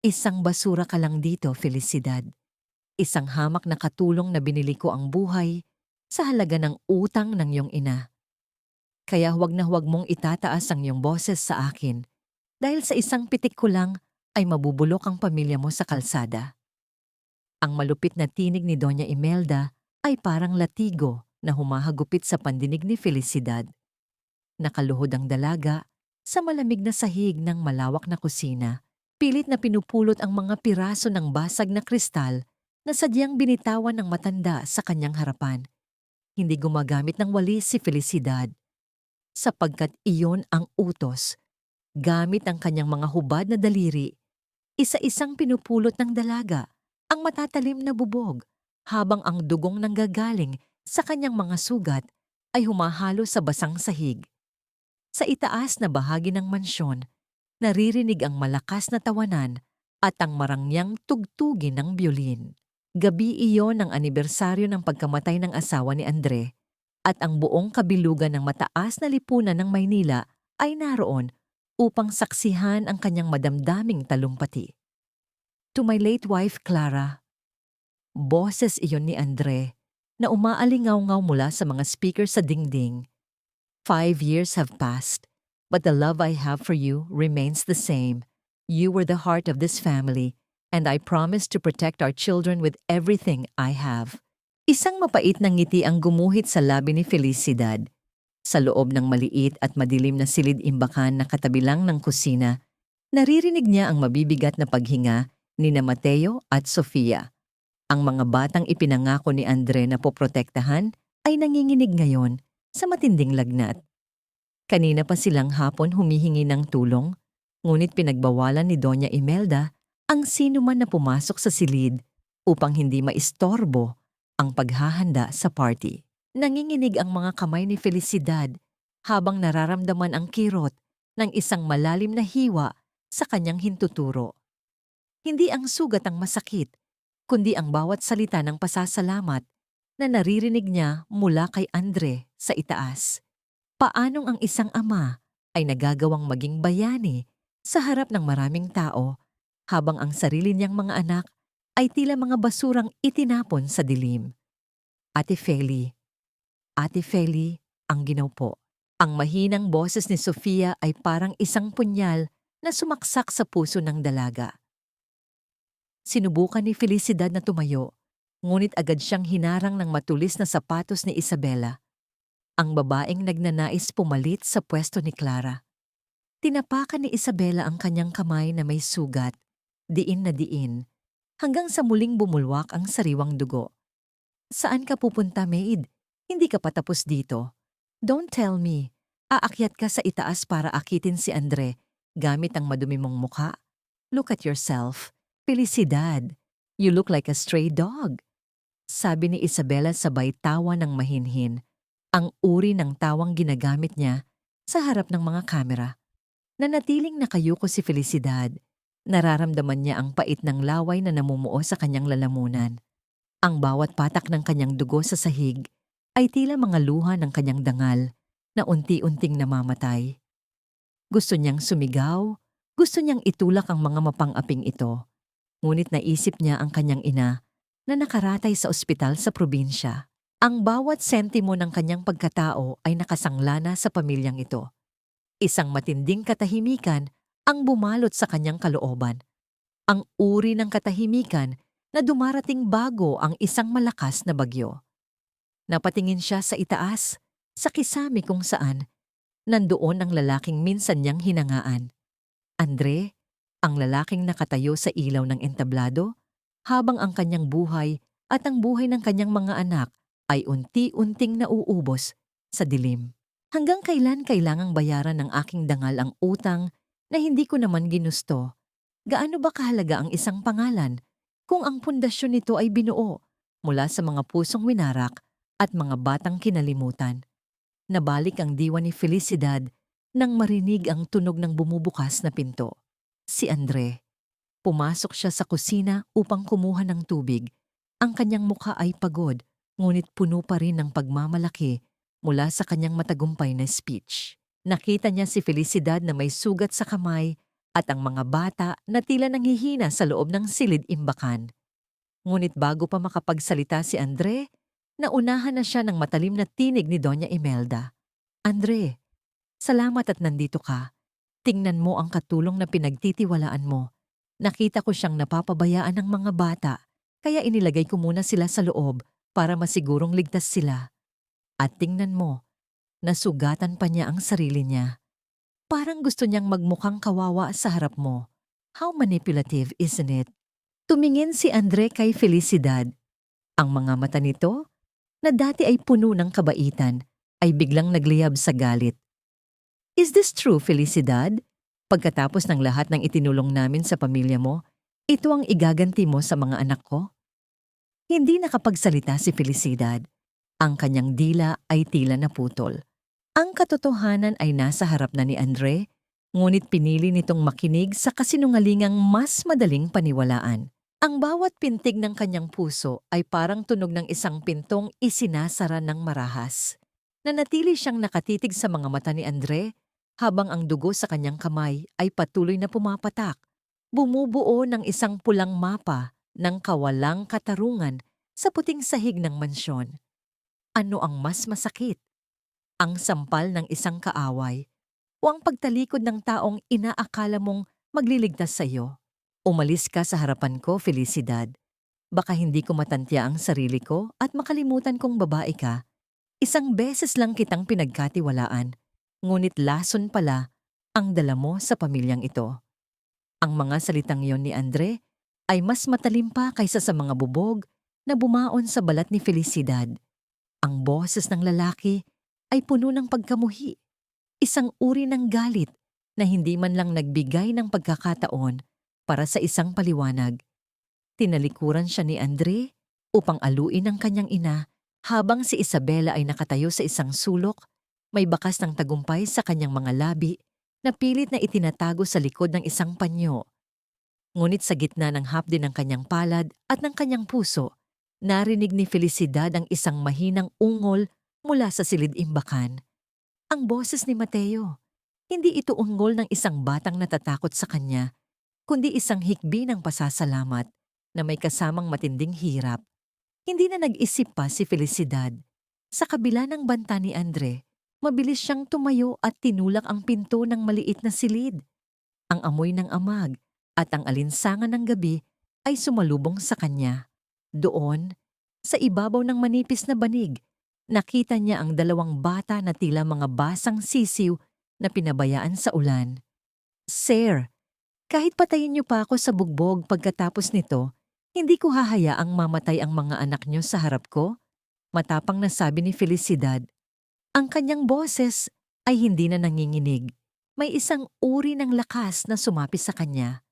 Isang basura ka lang dito, Felicidad. Isang hamak na katulong na binili ko ang buhay sa halaga ng utang ng iyong ina. Kaya huwag na huwag mong itataas ang iyong boses sa akin dahil sa isang pitik ko lang ay mabubulok ang pamilya mo sa kalsada. Ang malupit na tinig ni Doña Imelda ay parang latigo na humahagupit sa pandinig ni Felicidad. Nakaluhod ang dalaga sa malamig na sahig ng malawak na kusina. Pilit na pinupulot ang mga piraso ng basag na kristal na sadyang binitawan ng matanda sa kanyang harapan. Hindi gumagamit ng walis si Felicidad sapagkat iyon ang utos. Gamit ang kanyang mga hubad na daliri, isa-isang pinupulot ng dalaga ang matatalim na bubog habang ang dugong nanggagaling sa kanyang mga sugat ay humahalo sa basang sahig. Sa itaas na bahagi ng mansyon, naririnig ang malakas na tawanan at ang marangyang tugtugin ng biolin. Gabi iyon ng anibersaryo ng pagkamatay ng asawa ni Andre at ang buong kabilugan ng mataas na lipunan ng Maynila ay naroon upang saksihan ang kanyang madamdaming talumpati. To my late wife Clara, boses iyon ni Andre na umaalingaw-ngaw mula sa mga speaker sa dingding. 5 years have passed, but the love I have for you remains the same. You were the heart of this family, and I promise to protect our children with everything I have. Isang mapait na ngiti ang gumuhit sa labi ni Felicidad. Sa loob ng maliit at madilim na silid-imbakan na katabi lang ng kusina, naririnig niya ang mabibigat na paghinga ni na Mateo at Sofia. Ang mga batang ipinangako ni Andre na poprotektahan ay nanginginig ngayon sa matinding lagnat. Kanina pa silang hapon humihingi ng tulong, ngunit pinagbawalan ni Doña Imelda ang sino man na pumasok sa silid upang hindi maistorbo ang paghahanda sa party. Nanginginig ang mga kamay ni Felicidad habang nararamdaman ang kirot ng isang malalim na hiwa sa kanyang hintuturo. Hindi ang sugat ang masakit, kundi ang bawat salita ng pasasalamat na naririnig niya mula kay Andre sa itaas. Paanong ang isang ama ay nagagawang maging bayani sa harap ng maraming tao habang ang sarili niyang mga anak ay tila mga basurang itinapon sa dilim. Ate Feli, ang ginaupo. Ang mahinang boses ni Sofia ay parang isang punyal na sumaksak sa puso ng dalaga. Sinubukan ni Felicidad na tumayo, ngunit agad siyang hinarang ng matulis na sapatos ni Isabela, ang babaeng nagnanais pumalit sa pwesto ni Clara. Tinapakan ni Isabela ang kanyang kamay na may sugat, diin na diin, hanggang sa muling bumulwak ang sariwang dugo. Saan ka pupunta, maid? Hindi ka patapos dito. Don't tell me. Aakyat ka sa itaas para akitin si Andre gamit ang madumi mong mukha? Look at yourself. Felicidad, you look like a stray dog. Sabi ni Isabela sabay tawa ng mahinhin, ang uri ng tawang ginagamit niya sa harap ng mga kamera. Nanatiling nakayuko si Felicidad. Nararamdaman niya ang pait ng laway na namumuo sa kanyang lalamunan. Ang bawat patak ng kanyang dugo sa sahig ay tila mga luha ng kanyang dangal na unti-unting namamatay. Gusto niyang sumigaw, gusto niyang itulak ang mga mapang-aping ito. Ngunit naisip niya ang kanyang ina na nakaratay sa ospital sa probinsya. Ang bawat sentimo ng kanyang pagkatao ay nakasanglana sa pamilyang ito. Isang matinding katahimikan ang bumalot sa kanyang kalooban. Ang uri ng katahimikan na dumarating bago ang isang malakas na bagyo. Napatingin siya sa itaas, sa kisame kung saan nandoon ang lalaking minsan niyang hinangaan. Andre, ang lalaking nakatayo sa ilaw ng entablado, habang ang kanyang buhay at ang buhay ng kanyang mga anak ay unti-unting nauubos sa dilim. Hanggang kailan kailangang bayaran ng aking dangal ang utang na hindi ko naman ginusto? Gaano ba kahalaga ang isang pangalan kung ang pundasyon nito ay binuo mula sa mga pusong winarak at mga batang kinalimutan? Nabalik ang diwa ni Felicidad nang marinig ang tunog ng bumubukas na pinto. Si Andre. Pumasok siya sa kusina upang kumuha ng tubig. Ang kanyang mukha ay pagod, ngunit puno pa rin ng pagmamalaki mula sa kanyang matagumpay na speech. Nakita niya si Felicidad na may sugat sa kamay at ang mga bata na tila nanghihina sa loob ng silid-imbakan. Ngunit bago pa makapagsalita si Andre, naunahan na siya ng matalim na tinig ni Doña Imelda. Andre, salamat at nandito ka. Tingnan mo ang katulong na pinagtitiwalaan mo. Nakita ko siyang napapabayaan ng mga bata, kaya inilagay ko muna sila sa loob para masigurong ligtas sila. At tingnan mo, nasugatan pa niya ang sarili niya. Parang gusto niyang magmukhang kawawa sa harap mo. How manipulative, isn't it? Tumingin si Andre kay Felicidad. Ang mga mata nito, na dati ay puno ng kabaitan, ay biglang nagliyab sa galit. Is this true, Felicidad? Pagkatapos ng lahat ng itinulong namin sa pamilya mo, ito ang igaganti mo sa mga anak ko? Hindi nakapagsalita si Felicidad. Ang kanyang dila ay tila naputol. Ang katotohanan ay nasa harap na ni Andre, ngunit pinili nitong makinig sa kasinungalingang mas madaling paniwalaan. Ang bawat pintig ng kanyang puso ay parang tunog ng isang pintong isinasara ng marahas. Nanatili siyang nakatitig sa mga mata ni Andre habang ang dugo sa kanyang kamay ay patuloy na pumapatak. Bumubuo ng isang pulang mapa ng kawalang katarungan sa puting sahig ng mansyon. Ano ang mas masakit? Ang sampal ng isang kaaway o ang pagtalikod ng taong inaakala mong magliligtas sa iyo? Umalis ka sa harapan ko, Felicidad. Baka hindi ko matantya ang sarili ko at makalimutan kong babae ka. Isang beses lang kitang pinagkatiwalaan, ngunit lason pala ang dala mo sa pamilyang ito. Ang mga salitang yon ni Andre ay mas matalim pa kaysa sa mga bubog na bumaon sa balat ni Felicidad. Ang boses ng lalaki ay puno ng pagkamuhi, isang uri ng galit na hindi man lang nagbigay ng pagkakataon para sa isang paliwanag. Tinalikuran siya ni Andre upang aluin ang kanyang ina habang si Isabela ay nakatayo sa isang sulok, may bakas ng tagumpay sa kanyang mga labi na pilit na itinatago sa likod ng isang panyo. Ngunit sa gitna ng hapdi ng kanyang palad at ng kanyang puso, narinig ni Felicidad ang isang mahinang ungol mula sa silid-imbakan. Ang boses ni Mateo. Hindi ito ungol ng isang batang natatakot sa kanya, kundi isang hikbi ng pasasalamat na may kasamang matinding hirap. Hindi na nag-isip pa si Felicidad. Sa kabila ng banta ni Andre, mabilis siyang tumayo at tinulak ang pinto ng maliit na silid. Ang amoy ng amag at ang alinsangan ng gabi ay sumalubong sa kanya. Doon, sa ibabaw ng manipis na banig, nakita niya ang dalawang bata na tila mga basang sisiw na pinabayaan sa ulan. Sir, kahit patayin niyo pa ako sa bugbog pagkatapos nito, hindi ko hahayaang mamatay ang mga anak niyo sa harap ko, matapang na sabi ni Felicidad. Ang kanyang boses ay hindi na nanginginig. May isang uri ng lakas na sumapi sa kanya.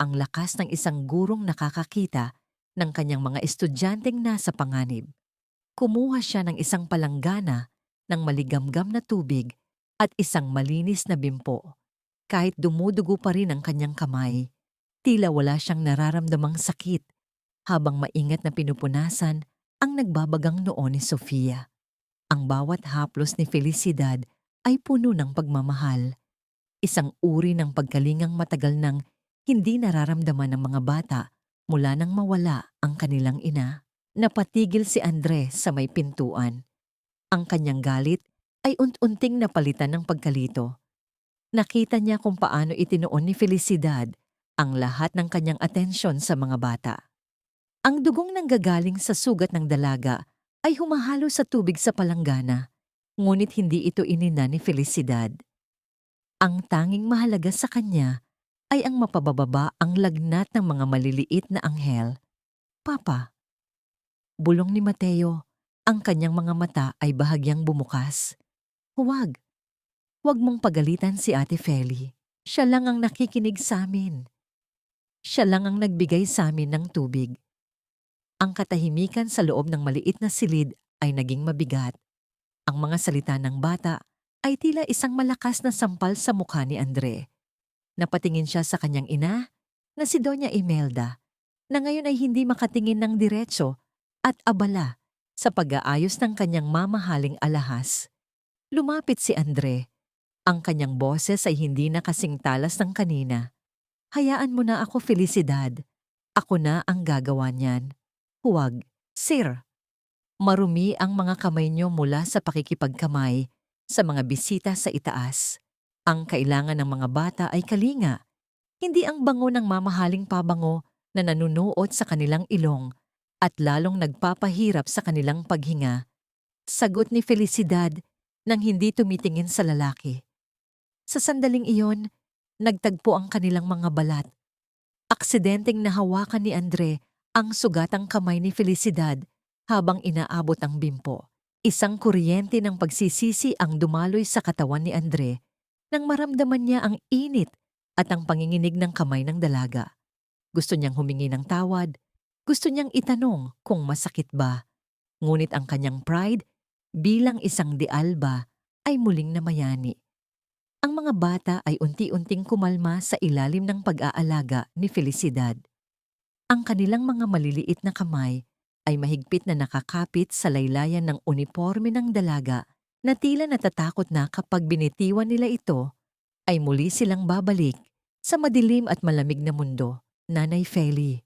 Ang lakas ng isang gurong nakakakita ng kanyang mga estudyanteng nasa panganib. Kumuha siya ng isang palanggana ng maligamgam na tubig at isang malinis na bimpo. Kahit dumudugo pa rin ang kanyang kamay, tila wala siyang nararamdamang sakit habang maingat na pinupunasan ang nagbabagang noo ni Sofia. Ang bawat haplos ni Felicidad ay puno ng pagmamahal. Isang uri ng pagkalingang matagal nang hindi nararamdaman ng mga bata mula nang mawala ang kanilang ina. Napatigil si Andre sa may pintuan. Ang kanyang galit ay unti-unting napalitan ng pagkalito. Nakita niya kung paano itinuon ni Felicidad ang lahat ng kanyang atensyon sa mga bata. Ang dugong nanggagaling sa sugat ng dalaga ay humahalo sa tubig sa palanggana, ngunit hindi ito inina ni Felicidad. Ang tanging mahalaga sa kanya ay ang mapababa ang lagnat ng mga maliliit na anghel. Papa, bulong ni Mateo, ang kanyang mga mata ay bahagyang bumukas. Huwag. Huwag mong pagalitan si Ate Feli. Siya lang ang nakikinig sa amin. Siya lang ang nagbigay sa amin ng tubig. Ang katahimikan sa loob ng maliit na silid ay naging mabigat. Ang mga salita ng bata ay tila isang malakas na sampal sa mukha ni Andre. Napatingin siya sa kanyang ina na si Doña Imelda, na ngayon ay hindi makatingin ng diretso at abala sa pag-aayos ng kanyang mamahaling alahas. Lumapit si Andre. Ang kanyang boses ay hindi na kasing talas ng kanina. Hayaan mo na ako, Felicidad. Ako na ang gagawa niyan. Huwag, Sir. Marumi ang mga kamay niyo mula sa pakikipagkamay sa mga bisita sa itaas. Ang kailangan ng mga bata ay kalinga, hindi ang bango ng mamahaling pabango na nanunuot sa kanilang ilong at lalong nagpapahirap sa kanilang paghinga. Sagot ni Felicidad nang hindi tumitingin sa lalaki. Sa sandaling iyon, nagtagpo ang kanilang mga balat. Aksidenteng nahawakan ni Andre ang sugatang kamay ni Felicidad habang inaabot ang bimpo. Isang kuryente ng pagsisisi ang dumaloy sa katawan ni Andre nang maramdaman niya ang init at ang panginginig ng kamay ng dalaga. Gusto niyang humingi ng tawad, gusto niyang itanong kung masakit ba. Ngunit ang kanyang pride bilang isang dialba ay muling namayani. Ang mga bata ay unti-unting kumalma sa ilalim ng pag-aalaga ni Felicidad. Ang kanilang mga maliliit na kamay ay mahigpit na nakakapit sa laylayan ng uniporme ng dalaga na tila natatakot na kapag binitiwan nila ito ay muli silang babalik sa madilim at malamig na mundo. Nanay Feli,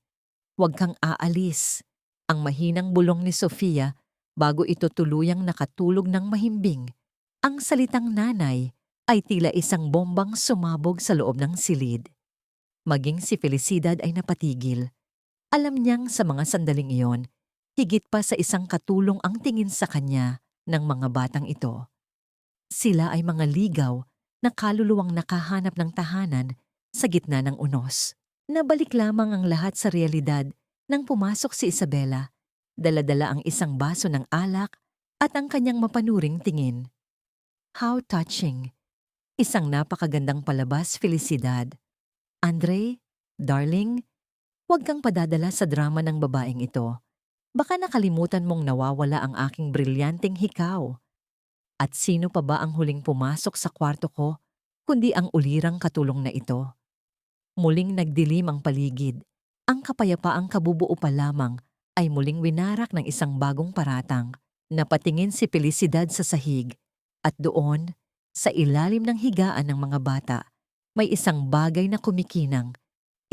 huwag kang aalis. Ang mahinang bulong ni Sofia bago ito tuluyang nakatulog ng mahimbing. Ang salitang nanay ay tila isang bombang sumabog sa loob ng silid. Maging si Felicidad ay napatigil. Alam niyang sa mga sandaling iyon, higit pa sa isang katulong ang tingin sa kanya ng mga batang ito. Sila ay mga ligaw na kaluluwang nakahanap ng tahanan sa gitna ng unos. Nabalik lamang ang lahat sa realidad nang pumasok si Isabela. Dala-dala ang isang baso ng alak at ang kanyang mapanuring tingin. How touching! Isang napakagandang palabas, Felicidad. Andre, darling, huwag kang padadala sa drama ng babaeng ito. Baka nakalimutan mong nawawala ang aking brilyanteng hikaw. At sino pa ba ang huling pumasok sa kwarto ko, kundi ang ulirang katulong na ito? Muling nagdilim ang paligid. Ang kapayapaang kabubuo pa lamang ay muling winarak ng isang bagong paratang. Napatingin si Felicidad sa sahig at doon, sa ilalim ng higaan ng mga bata, may isang bagay na kumikinang,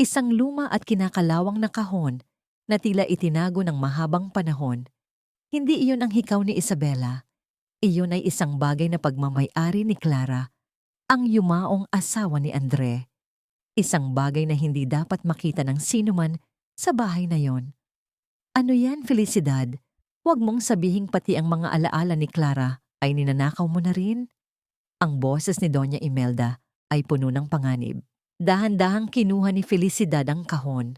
isang luma at kinakalawang na kahon na tila itinago ng mahabang panahon. Hindi iyon ang hikaw ni Isabela. Iyon ay isang bagay na pagmamay-ari ni Clara, ang yumaong asawa ni Andre. Isang bagay na hindi dapat makita ng sinuman sa bahay na yon. Ano yan, Felicidad? Huwag mong sabihing pati ang mga alaala ni Clara ay ninanakaw mo na rin? Ang boses ni Doña Imelda ay puno ng panganib. Dahan-dahang kinuha ni Felicidad ang kahon.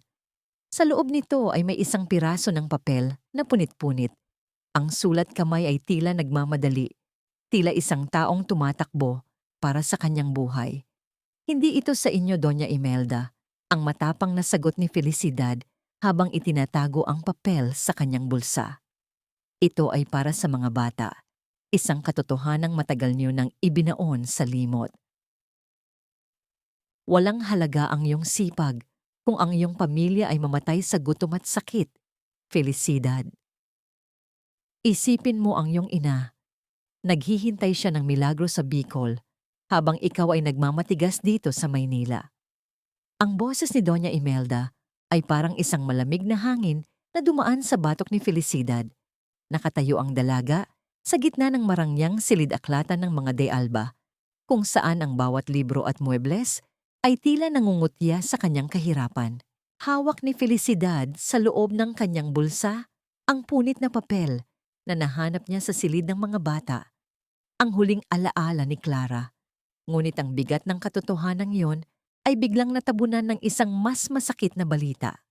Sa loob nito ay may isang piraso ng papel na punit-punit. Ang sulat kamay ay tila nagmamadali, tila isang taong tumatakbo para sa kanyang buhay. Hindi ito sa inyo, Doña Imelda, ang matapang na sagot ni Felicidad habang itinatago ang papel sa kanyang bulsa. Ito ay para sa mga bata. Isang katotohanang matagal niyo nang ibinaon sa limot. Walang halaga ang iyong sipag kung ang iyong pamilya ay mamatay sa gutom at sakit, Felicidad. Isipin mo ang iyong ina. Naghihintay siya ng milagro sa Bicol habang ikaw ay nagmamatigas dito sa Maynila. Ang boses ni Doña Imelda ay parang isang malamig na hangin na dumaan sa batok ni Felicidad. Nakatayo ang dalaga sa gitna ng marangyang silid-aklatan ng mga de Alba, kung saan ang bawat libro at muebles ay tila nangungutya sa kanyang kahirapan. Hawak ni Felicidad sa loob ng kanyang bulsa ang punit na papel na nahanap niya sa silid ng mga bata. Ang huling alaala ni Clara. Ngunit ang bigat ng katotohanan iyon ay biglang natabunan ng isang mas masakit na balita.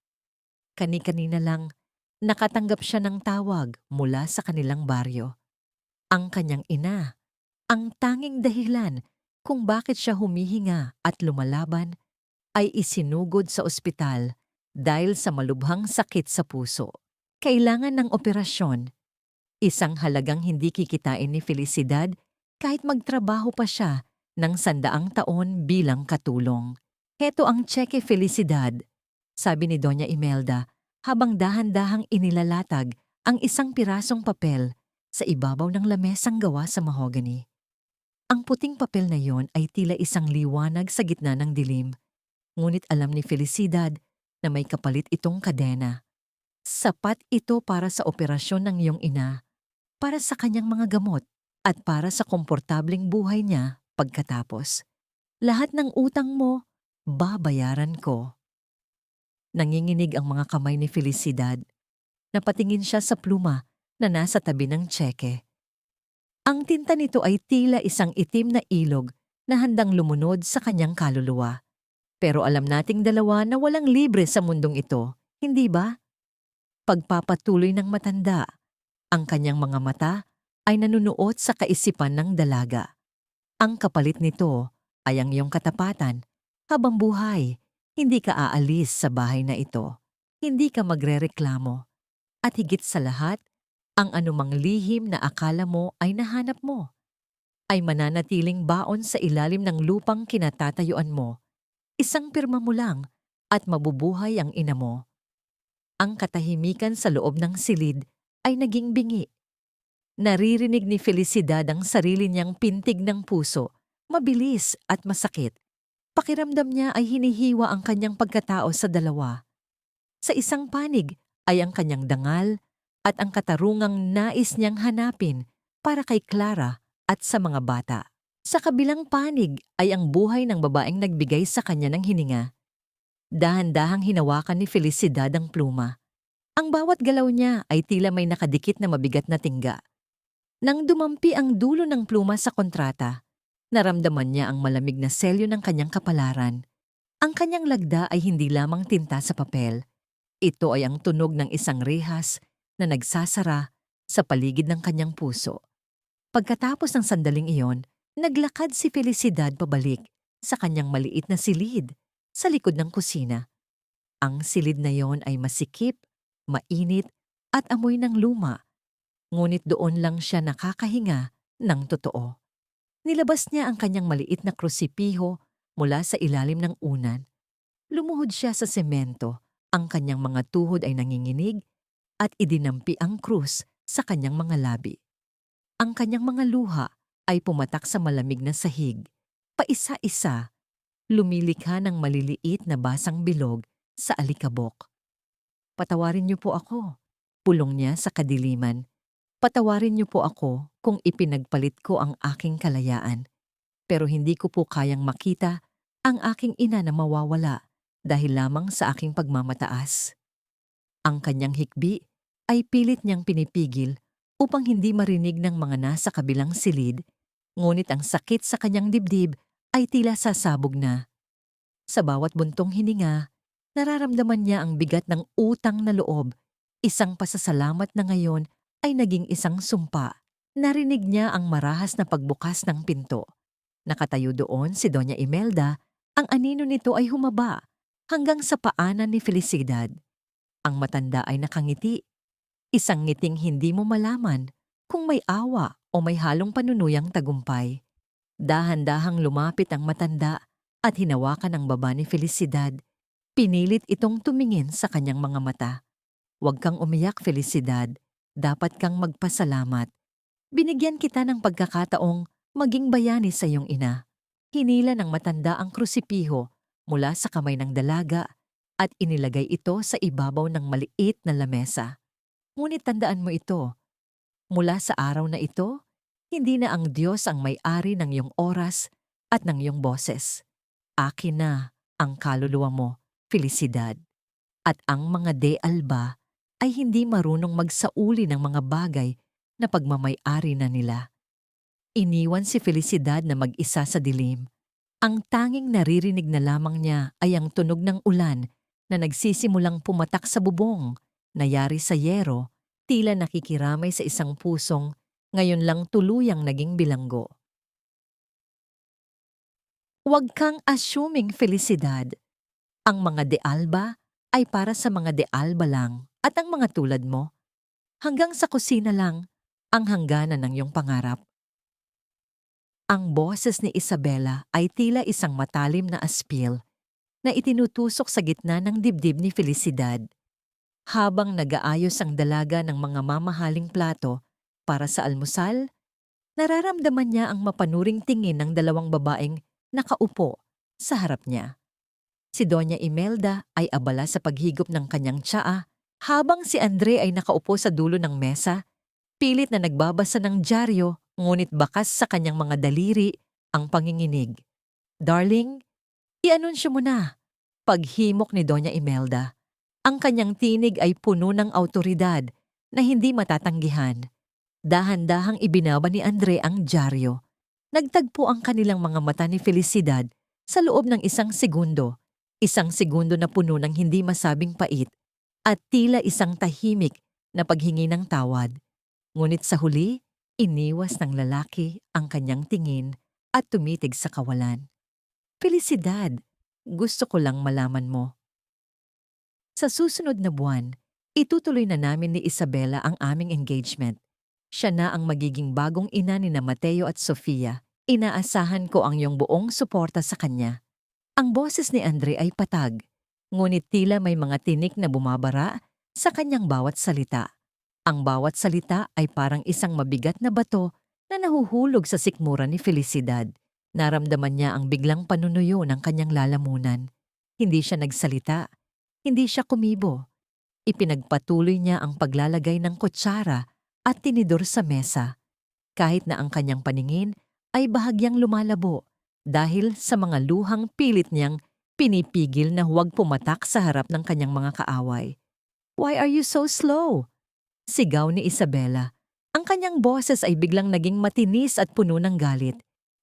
Kani-kanina lang, nakatanggap siya ng tawag mula sa kanilang baryo. Ang kanyang ina, ang tanging dahilan kung bakit siya humihinga at lumalaban, ay isinugod sa ospital dahil sa malubhang sakit sa puso. Kailangan ng operasyon. Isang halagang hindi kikitain ni Felicidad kahit magtrabaho pa siya ng 100 taon bilang katulong. Heto ang tseke, Felicidad, sabi ni Doña Imelda habang dahan-dahang inilalatag ang isang pirasong papel sa ibabaw ng lamesang gawa sa mahogany. Ang puting papel na yon ay tila isang liwanag sa gitna ng dilim, ngunit alam ni Felicidad na may kapalit itong kadena. Sapat ito para sa operasyon ng iyong ina, para sa kanyang mga gamot, at para sa komportableng buhay niya pagkatapos. Lahat ng utang mo, babayaran ko. Nanginginig ang mga kamay ni Felicidad. Napatingin siya sa pluma na nasa tabi ng tseke. Ang tinta nito ay tila isang itim na ilog na handang lumunod sa kanyang kaluluwa. Pero alam nating dalawa na walang libre sa mundong ito, hindi ba? Pagpapatuloy ng matanda, ang kanyang mga mata ay nanunuot sa kaisipan ng dalaga. Ang kapalit nito ay ang iyong katapatan. Habang buhay, hindi ka aalis sa bahay na ito. Hindi ka magrereklamo. At higit sa lahat, ang anumang lihim na akala mo ay nahanap mo ay mananatiling baon sa ilalim ng lupang kinatatayuan mo. Isang pirma mo lang at mabubuhay ang ina mo. Ang katahimikan sa loob ng silid ay naging bingi. Naririnig ni Felicidad ang sarili niyang pintig ng puso, mabilis at masakit. Pakiramdam niya ay hinihiwa ang kanyang pagkatao sa dalawa. Sa isang panig ay ang kanyang dangal at ang katarungang nais niyang hanapin para kay Clara at sa mga bata. Sa kabilang panig ay ang buhay ng babaeng nagbigay sa kanya ng hininga. Dahan-dahang hinawakan ni Felicidad ang pluma. Ang bawat galaw niya ay tila may nakadikit na mabigat na tingga. Nang dumampi ang dulo ng pluma sa kontrata, naramdaman niya ang malamig na selyo ng kanyang kapalaran. Ang kanyang lagda ay hindi lamang tinta sa papel. Ito ay ang tunog ng isang rehas na nagsasara sa paligid ng kanyang puso. Pagkatapos ng sandaling iyon, naglakad si Felicidad pabalik sa kanyang maliit na silid sa likod ng kusina. Ang silid na yon ay masikip, mainit at amoy ng luma. Ngunit doon lang siya nakakahinga ng totoo. Nilabas niya ang kanyang maliit na krusipiho mula sa ilalim ng unan. Lumuhod siya sa semento, ang kanyang mga tuhod ay nanginginig at idinampi ang krus sa kanyang mga labi. Ang kanyang mga luha ay pumatak sa malamig na sahig. Paisa-isa, lumilikha ng maliliit na basang bilog sa alikabok. Patawarin niyo po ako, pulong niya sa kadiliman. Patawarin niyo po ako kung ipinagpalit ko ang aking kalayaan. Pero hindi ko po kayang makita ang aking ina na mawawala dahil lamang sa aking pagmamataas. Ang kanyang hikbi ay pilit niyang pinipigil upang hindi marinig ng mga nasa kabilang silid, ngunit ang sakit sa kanyang dibdib ay tila sasabog na. Sa bawat buntong hininga, nararamdaman niya ang bigat ng utang na loob. Isang pasasalamat na ngayon ay naging isang sumpa. Narinig niya ang marahas na pagbukas ng pinto. Nakatayo doon si Doña Imelda, ang anino nito ay humaba hanggang sa paanan ni Felicidad. Ang matanda ay nakangiti. Isang ngiting hindi mo malaman kung may awa o may halong panunuyang tagumpay. Dahan-dahang lumapit ang matanda at hinawakan ang baba ni Felicidad. Pinilit itong tumingin sa kanyang mga mata. Huwag kang umiyak, Felicidad. Dapat kang magpasalamat. Binigyan kita ng pagkakataong maging bayani sa iyong ina. Hinila ng matanda ang krusipiho mula sa kamay ng dalaga at inilagay ito sa ibabaw ng maliit na lamesa. Ngunit tandaan mo ito, mula sa araw na ito, hindi na ang Diyos ang may-ari ng iyong oras at ng iyong boses. Akin na ang kaluluwa mo, Felicidad. At ang mga de alba ay hindi marunong magsauli ng mga bagay na pagmamay-ari na nila. Iniwan si Felicidad na mag-isa sa dilim. Ang tanging naririnig na lamang niya ay ang tunog ng ulan na nagsisimulang pumatak sa bubong, nayari sa yero, tila nakikiramay sa isang pusong ngayon lang tuluyang naging bilanggo. Huwag kang assuming, Felicidad. Ang mga de alba ay para sa mga de alba lang at ang mga tulad mo. Hanggang sa kusina lang ang hangganan ng iyong pangarap. Ang boses ni Isabela ay tila isang matalim na aspil na itinutusok sa gitna ng dibdib ni Felicidad. Habang nag-aayos ang dalaga ng mga mamahaling plato para sa almusal, Nararamdaman niya ang mapanuring tingin ng dalawang babaeng nakaupo sa harap niya. Si Doña Imelda ay abala sa paghigop ng kanyang tsaa, habang si Andre ay nakaupo sa dulo ng mesa, pilit na nagbabasa ng dyaryo, ngunit bakas sa kanyang mga daliri ang panginginig. "Darling, i-anunsyo mo na." Paghimok ni Doña Imelda. Ang kanyang tinig ay puno ng awtoridad na hindi matatanggihan. Dahan-dahang ibinaba ni Andre ang dyaryo. Nagtagpo ang kanilang mga mata ni Felicidad sa loob ng isang segundo. Isang segundo na puno ng hindi masabing pait at tila isang tahimik na paghingi ng tawad. Ngunit sa huli, iniwas ng lalaki ang kanyang tingin at tumitig sa kawalan. "Felicidad, gusto ko lang malaman mo. Sa susunod na buwan, itutuloy na namin ni Isabela ang aming engagement. Siya na ang magiging bagong ina ni na Mateo at Sofia. Inaasahan ko ang iyong buong suporta sa kanya." Ang boses ni Andre ay patag, ngunit tila may mga tinik na bumabara sa kanyang bawat salita. Ang bawat salita ay parang isang mabigat na bato na nahuhulog sa sikmura ni Felicidad. Naramdaman niya ang biglang panunuyo ng kanyang lalamunan. Hindi siya nagsalita, hindi siya kumibo. Ipinagpatuloy niya ang paglalagay ng kutsara at tinidor sa mesa, kahit na ang kanyang paningin ay bahagyang lumalabo dahil sa mga luhang pilit niyang pinipigil na huwag pumatak sa harap ng kanyang mga kaaway. "Why are you so slow?" Sigaw ni Isabela. Ang kanyang boses ay biglang naging matinis at puno ng galit.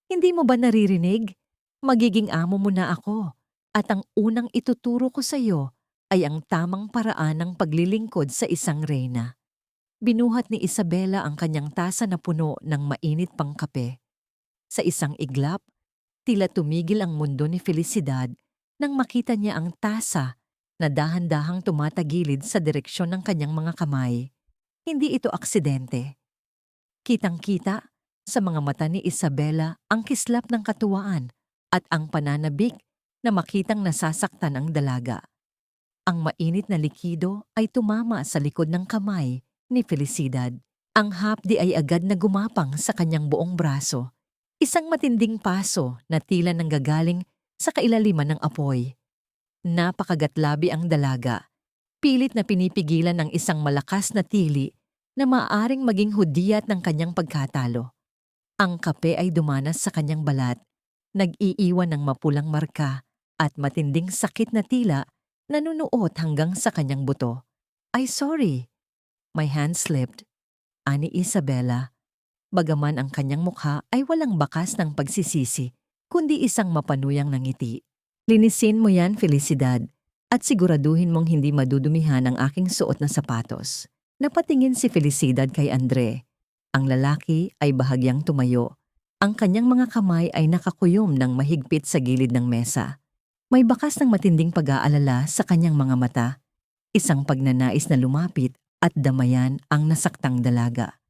"Hindi mo ba naririnig? Magiging amo mo na ako. At ang unang ituturo ko sa iyo ay ang tamang paraan ng paglilingkod sa isang reyna." Binuhat ni Isabela ang kanyang tasa na puno ng mainit pang kape. Sa isang iglap, tila tumigil ang mundo ni Felicidad nang makita niya ang tasa na dahan-dahang tumatagilid sa direksyon ng kanyang mga kamay. Hindi ito aksidente. Kitang-kita sa mga mata ni Isabela ang kislap ng katuwaan at ang pananabik na makitang nasasaktan ang dalaga. Ang mainit na likido ay tumama sa likod ng kamay ni Felicidad. Ang hapdi ay agad na gumapang sa kanyang buong braso. Isang matinding paso na tila nanggagaling sa kailaliman ng apoy. Napakagatlabi ang dalaga. Pilit na pinipigilan ng isang malakas na tili na maaaring maging hudyat ng kanyang pagkatalo. Ang kape ay dumanas sa kanyang balat, nag-iiwan ng mapulang marka at matinding sakit na tila nanunuot hanggang sa kanyang buto. "Ay, sorry. My hand slipped," ani Isabela. Bagaman ang kanyang mukha ay walang bakas ng pagsisisi, kundi isang mapanuyang na ngiti. "Linisin mo yan, Felicidad, at siguraduhin mong hindi madudumihan ang aking suot na sapatos." Napatingin si Felicidad kay Andre. Ang lalaki ay bahagyang tumayo. Ang kanyang mga kamay ay nakakuyom ng mahigpit sa gilid ng mesa. May bakas ng matinding pag-aalala sa kanyang mga mata. Isang pagnanais na lumapit at damayan ang nasaktang dalaga.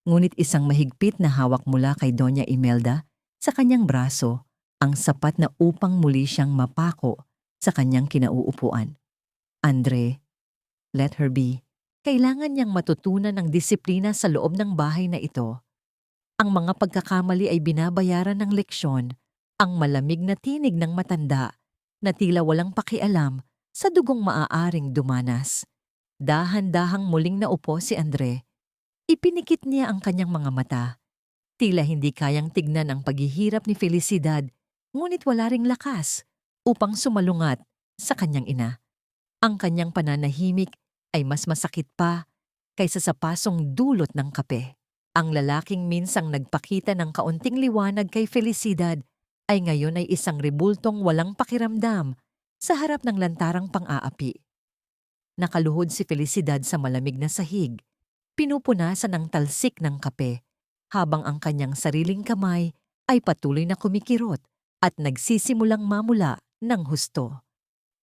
Ngunit isang mahigpit na hawak mula kay Doña Imelda sa kanyang braso ang sapat na upang muli siyang mapako sa kanyang kinauupuan. "Andre, let her be." Kailangan niyang matutunan ng disiplina sa loob ng bahay na ito. Ang mga pagkakamali ay binabayaran ng leksyon, ang malamig na tinig ng matanda na tila walang pakialam sa dugong maaaring dumanas. Dahan-dahang muling naupo si Andre. Ipinikit niya ang kanyang mga mata. Tila hindi kayang tignan ang paghihirap ni Felicidad, ngunit wala ring lakas upang sumalungat sa kanyang ina. Ang kanyang pananahimik ay mas masakit pa kaysa sa pasong dulot ng kape. Ang lalaking minsang nagpakita ng kaunting liwanag kay Felicidad ay ngayon ay isang rebultong walang pakiramdam sa harap ng lantarang pang-aapi. Nakaluhod si Felicidad sa malamig na sahig, pinupunasan ng talsik ng kape, habang ang kanyang sariling kamay ay patuloy na kumikirot at nagsisimulang mamula ng husto.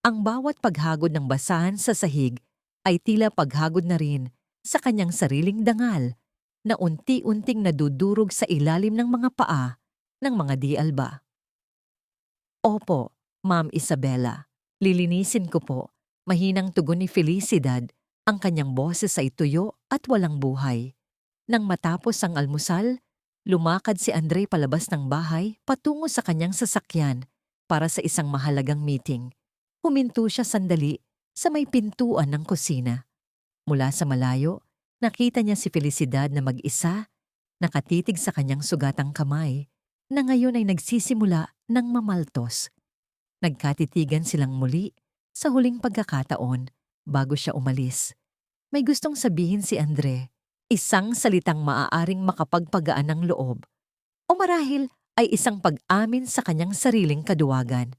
Ang bawat paghagod ng basahan sa sahig ay tila paghagod na rin sa kanyang sariling dangal na unti-unting nadudurog sa ilalim ng mga paa ng mga dialba. "Opo, Ma'am Isabela, lilinisin ko po." Mahinang tugon ni Felicidad, ang kanyang boses ay tuyo at walang buhay. Nang matapos ang almusal, Lumakad si Andre palabas ng bahay patungo sa kanyang sasakyan para sa isang mahalagang meeting. Huminto siya sandali sa may pintuan ng kusina. Mula sa malayo, nakita niya si Felicidad na mag-isa, nakatitig sa kanyang sugatang kamay, na ngayon ay nagsisimula ng mamaltos. Nagkatitigan silang muli sa huling pagkakataon bago siya umalis. May gustong sabihin si Andre, isang salitang maaaring makapagpagaan ng loob, o marahil ay isang pag-amin sa kanyang sariling kaduwagan.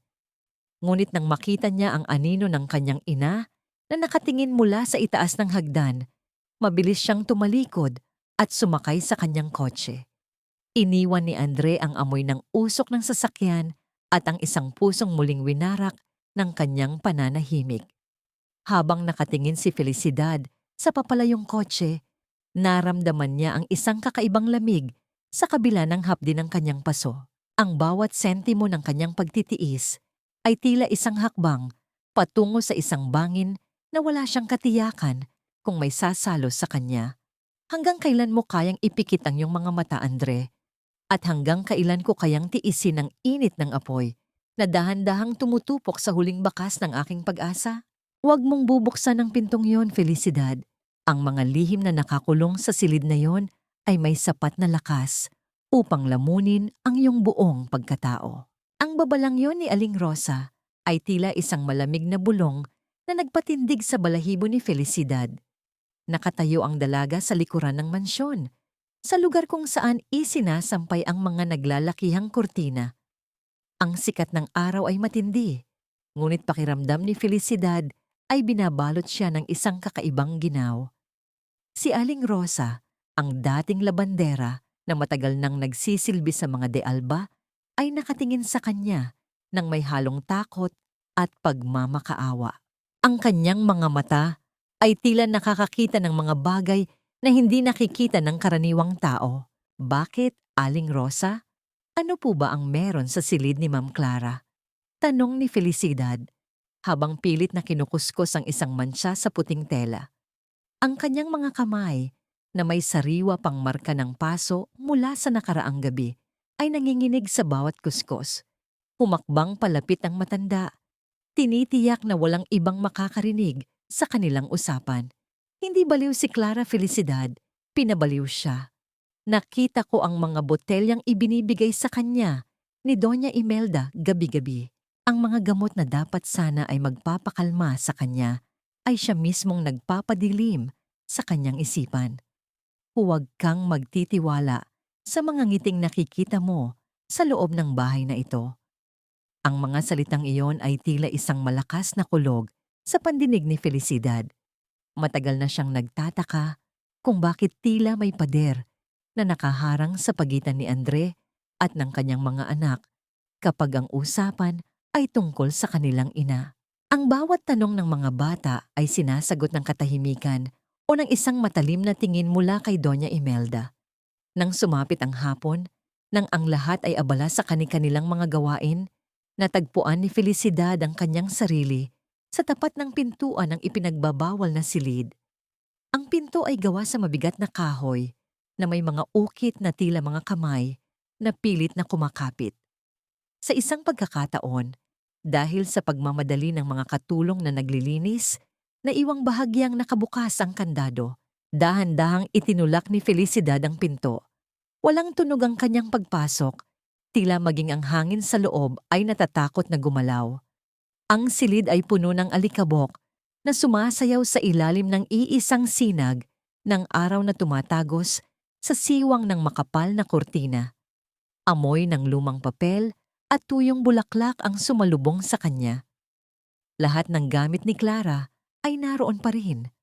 Ngunit nang makita niya ang anino ng kanyang ina na nakatingin mula sa itaas ng hagdan, mabilis siyang tumalikod at sumakay sa kanyang kotse. Iniwan ni Andre ang amoy ng usok ng sasakyan at ang isang pusong muling winarak ng kanyang pananahimik. Habang nakatingin si Felicidad sa papalayong kotse, naramdaman niya ang isang kakaibang lamig sa kabila ng hapdi ng kanyang paso. Ang bawat sentimo ng kanyang pagtitiis ay tila isang hakbang patungo sa isang bangin na wala siyang katiyakan kung may sasalo sa kanya. Hanggang kailan mo kayang ipikit ang iyong mga mata, Andre? At hanggang kailan ko kayang tiisin ang init ng apoy na dahan-dahang tumutupok sa huling bakas ng aking pag-asa? Huwag mong bubuksan ang pintong yon, Felicidad. Ang mga lihim na nakakulong sa silid na yon ay may sapat na lakas upang lamunin ang iyong buong pagkatao. Ang babalang yon ni Aling Rosa ay tila isang malamig na bulong na nagpatindig sa balahibo ni Felicidad. Nakatayo ang dalaga sa likuran ng mansyon, sa lugar kung saan isinasampay ang mga naglalakihang kurtina. Ang sikat ng araw ay matindi, ngunit pakiramdam ni Felicidad ay binabalot siya ng isang kakaibang ginaw. Si Aling Rosa, ang dating labandera na matagal nang nagsisilbi sa mga de Alba, ay nakatingin sa kanya ng may halong takot at pagmamakaawa. Ang kanyang mga mata ay tila nakakakita ng mga bagay na hindi nakikita ng karaniwang tao. Bakit, Aling Rosa? Ano po ba ang meron sa silid ni Ma'am Clara? Tanong ni Felicidad, habang pilit na kinukuskos ang isang mantsa sa puting tela. Ang kanyang mga kamay, na may sariwa pang marka ng paso mula sa nakaraang gabi, ay nanginginig sa bawat kuskos. Humakbang palapit ang matanda. Tinitiyak na walang ibang makakarinig sa kanilang usapan. Hindi baliw si Clara, Felicidad, pinabaliw siya. Nakita ko ang mga botelyang ibinibigay sa kanya ni Doña Imelda gabi-gabi. Ang mga gamot na dapat sana ay magpapakalma sa kanya ay siya mismong nagpapadilim sa kanyang isipan. Huwag kang magtitiwala sa mga ngiting nakikita mo sa loob ng bahay na ito. Ang mga salitang iyon ay tila isang malakas na kulog sa pandinig ni Felicidad. Matagal na siyang nagtataka kung bakit tila may pader na nakaharang sa pagitan ni Andre at ng kanyang mga anak kapag ang usapan ay tungkol sa kanilang ina. Ang bawat tanong ng mga bata ay sinasagot ng katahimikan o ng isang matalim na tingin mula kay Doña Imelda. Nang sumapit ang hapon, nang ang lahat ay abala sa kani-kanilang mga gawain, natagpuan ni Felicidad ang kanyang sarili sa tapat ng pintuan ng ipinagbabawal na silid. Ang pinto ay gawa sa mabigat na kahoy na may mga ukit na tila mga kamay na pilit na kumakapit. Sa isang pagkakataon, dahil sa pagmamadali ng mga katulong na naglilinis, naiwang bahagyang nakabukas ang kandado. Dahan-dahang itinulak ni Felicidad ang pinto. Walang tunog ang kanyang pagpasok, tila maging ang hangin sa loob ay natatakot na gumalaw. Ang silid ay puno ng alikabok na sumasayaw sa ilalim ng iisang sinag ng araw na tumatagos sa siwang ng makapal na kurtina. Amoy ng lumang papel at tuyong bulaklak ang sumalubong sa kanya. Lahat ng gamit ni Clara ay naroon pa rin.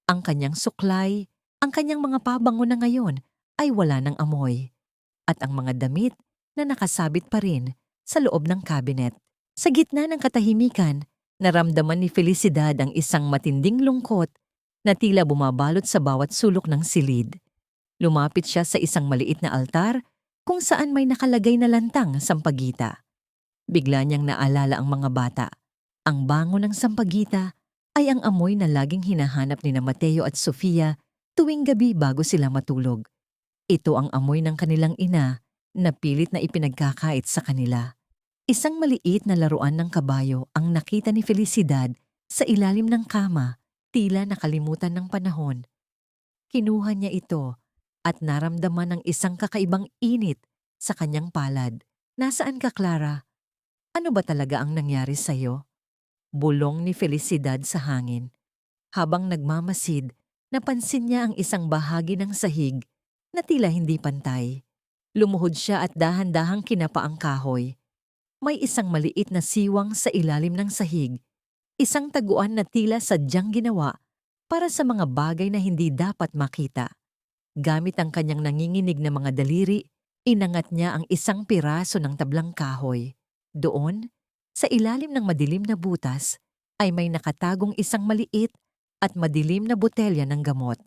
Ang kanyang suklay, ang kanyang mga pabango na ngayon ay wala ng amoy. At ang mga damit na nakasabit pa rin sa loob ng kabinet. Sa gitna ng katahimikan, naramdaman ni Felicidad ang isang matinding lungkot na tila bumabalot sa bawat sulok ng silid. Lumapit siya sa isang maliit na altar kung saan may nakalagay na lantang sampagita. Bigla niyang naalala ang mga bata. Ang bango ng sampagita ay ang amoy na laging hinahanap ni na Mateo at Sofia tuwing gabi bago sila matulog. Ito ang amoy ng kanilang ina na pilit na ipinagkakait sa kanila. Isang maliit na laruan ng kabayo ang nakita ni Felicidad sa ilalim ng kama, tila nakalimutan ng panahon. Kinuha niya ito at naramdaman ng isang kakaibang init sa kanyang palad. Nasaan ka, Clara? Ano ba talaga ang nangyari sa'yo? Bulong ni Felicidad sa hangin. Habang nagmamasid, napansin niya ang isang bahagi ng sahig na tila hindi pantay. Lumuhod siya at dahan-dahang kinapa ang kahoy. May isang maliit na siwang sa ilalim ng sahig, isang taguan na tila sadyang ginawa para sa mga bagay na hindi dapat makita. Gamit ang kanyang nanginginig na mga daliri, inangat niya ang isang piraso ng tablang kahoy. Doon, sa ilalim ng madilim na butas, ay may nakatagong isang maliit at madilim na botelya ng gamot.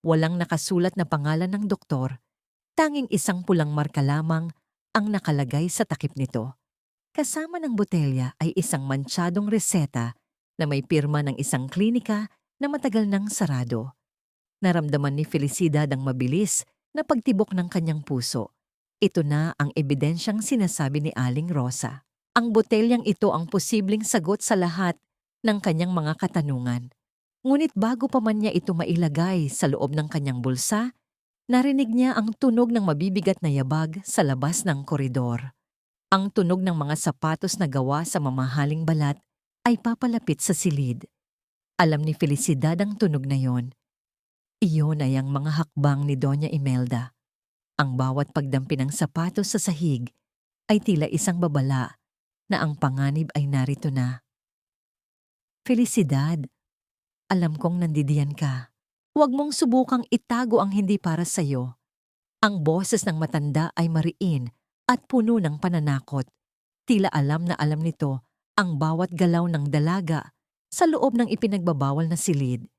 Walang nakasulat na pangalan ng doktor, tanging isang pulang marka lamang ang nakalagay sa takip nito. Kasama ng botelya ay isang mantsadong reseta na may pirma ng isang klinika na matagal nang sarado. Naramdaman ni Felicidad ang mabilis na pagtibok ng kanyang puso. Ito na ang ebidensyang sinasabi ni Aling Rosa. Ang botelyang ito ang posibleng sagot sa lahat ng kanyang mga katanungan. Ngunit bago pa man niya ito mailagay sa loob ng kanyang bulsa, narinig niya ang tunog ng mabibigat na yabag sa labas ng koridor. Ang tunog ng mga sapatos na gawa sa mamahaling balat ay papalapit sa silid. Alam ni Felicidad ang tunog na yon. Iyon ay ang mga hakbang ni Doña Imelda. Ang bawat pagdampi ng sapatos sa sahig ay tila isang babala na ang panganib ay narito na. Felicidad, alam kong nandidiyan ka. Huwag mong subukang itago ang hindi para sa'yo. Ang boses ng matanda ay mariin at puno ng pananakot. Tila alam na alam nito ang bawat galaw ng dalaga sa loob ng ipinagbabawal na silid.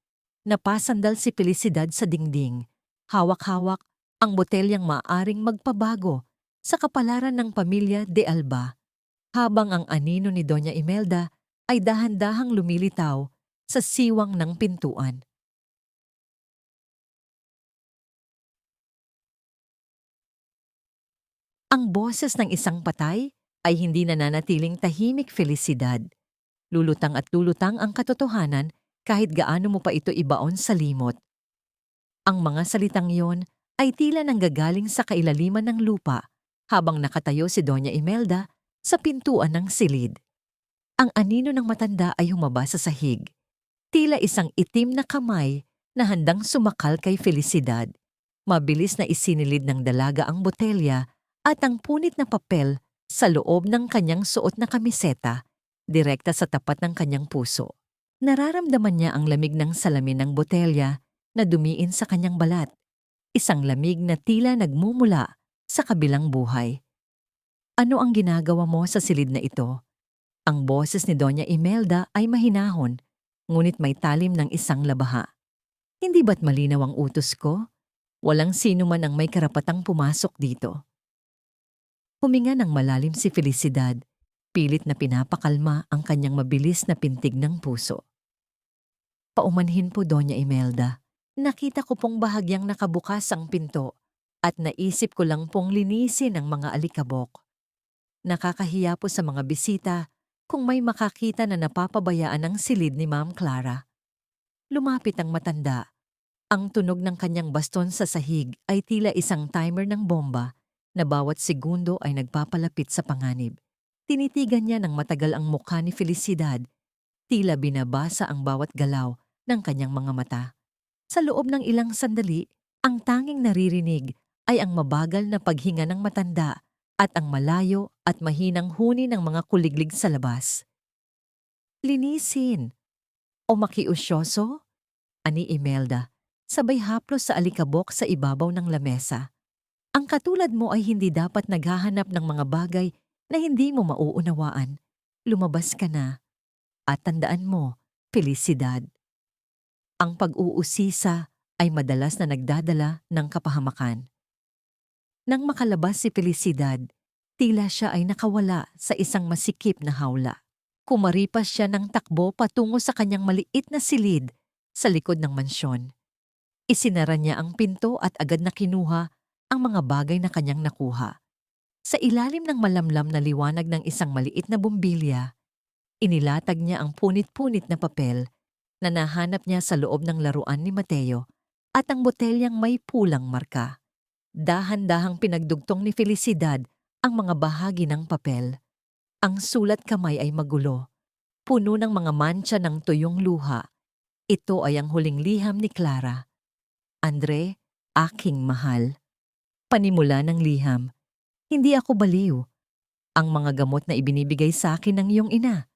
Napasandal si Felicidad sa dingding. Hawak-hawak ang botelyang maaring magpabago sa kapalaran ng pamilya de Alba, habang ang anino ni Doña Imelda ay dahan-dahang lumilitaw sa siwang ng pintuan. Ang boses ng isang patay ay hindi nananatiling tahimik, Felicidad. Lulutang at lulutang ang katotohanan kahit gaano mo pa ito ibaon sa limot. Ang mga salitang yon ay tila nanggagaling sa kailaliman ng lupa habang nakatayo si Doña Imelda sa pintuan ng silid. Ang anino ng matanda ay humaba sa sahig. Tila isang itim na kamay na handang sumakal kay Felicidad. Mabilis na isinilid ng dalaga ang botelya at ang punit na papel sa loob ng kanyang suot na kamiseta, direkta sa tapat ng kanyang puso. Nararamdaman niya ang lamig ng salamin ng botelya na dumiin sa kanyang balat. Isang lamig na tila nagmumula sa kabilang buhay. Ano ang ginagawa mo sa silid na ito? Ang boses ni Doña Imelda ay mahinahon, ngunit may talim ng isang labaha. Hindi ba't malinaw ang utos ko? Walang sino man ang may karapatang pumasok dito. Huminga ng malalim si Felicidad, pilit na pinapakalma ang kanyang mabilis na pintig ng puso. Paumanhin po, Doña Imelda. Nakita ko pong bahagyang nakabukas ang pinto at naisip ko lang pong linisin ang mga alikabok. Nakakahiya po sa mga bisita kung may makakita na napapabayaan ang silid ni Ma'am Clara. Lumapit ang matanda. Ang tunog ng kanyang baston sa sahig ay tila isang timer ng bomba na bawat segundo ay nagpapalapit sa panganib. Tinitigan niya ng matagal ang mukha ni Felicidad. Tila binabasa ang bawat galaw ng kanyang mga mata. Sa loob ng ilang sandali, ang tanging naririnig ay ang mabagal na paghinga ng matanda at ang malayo at mahinang huni ng mga kuliglig sa labas. Linisin o makiusyoso? Ani Imelda, sabay haplos sa alikabok sa ibabaw ng lamesa. Ang katulad mo ay hindi dapat naghahanap ng mga bagay na hindi mo mauunawaan. Lumabas ka na. At tandaan mo, Felicidad. Ang pag-uusisa ay madalas na nagdadala ng kapahamakan. Nang makalabas si Felicidad, tila siya ay nakawala sa isang masikip na hawla. Kumaripas siya ng takbo patungo sa kanyang maliit na silid sa likod ng mansyon. Isinara niya ang pinto at agad na kinuha ang mga bagay na kanyang nakuha. Sa ilalim ng malamlam na liwanag ng isang maliit na bumbilya, inilatag niya ang punit-punit na papel na nahanap niya sa loob ng laruan ni Mateo at ang botelyang may pulang marka. Dahan-dahang pinagdugtong ni Felicidad ang mga bahagi ng papel. Ang sulat kamay ay magulo, puno ng mga mantsa ng tuyong luha. Ito ay ang huling liham ni Clara. Andre, aking mahal. Panimula ng liham. Hindi ako baliw. Ang mga gamot na ibinibigay sa akin ng iyong ina.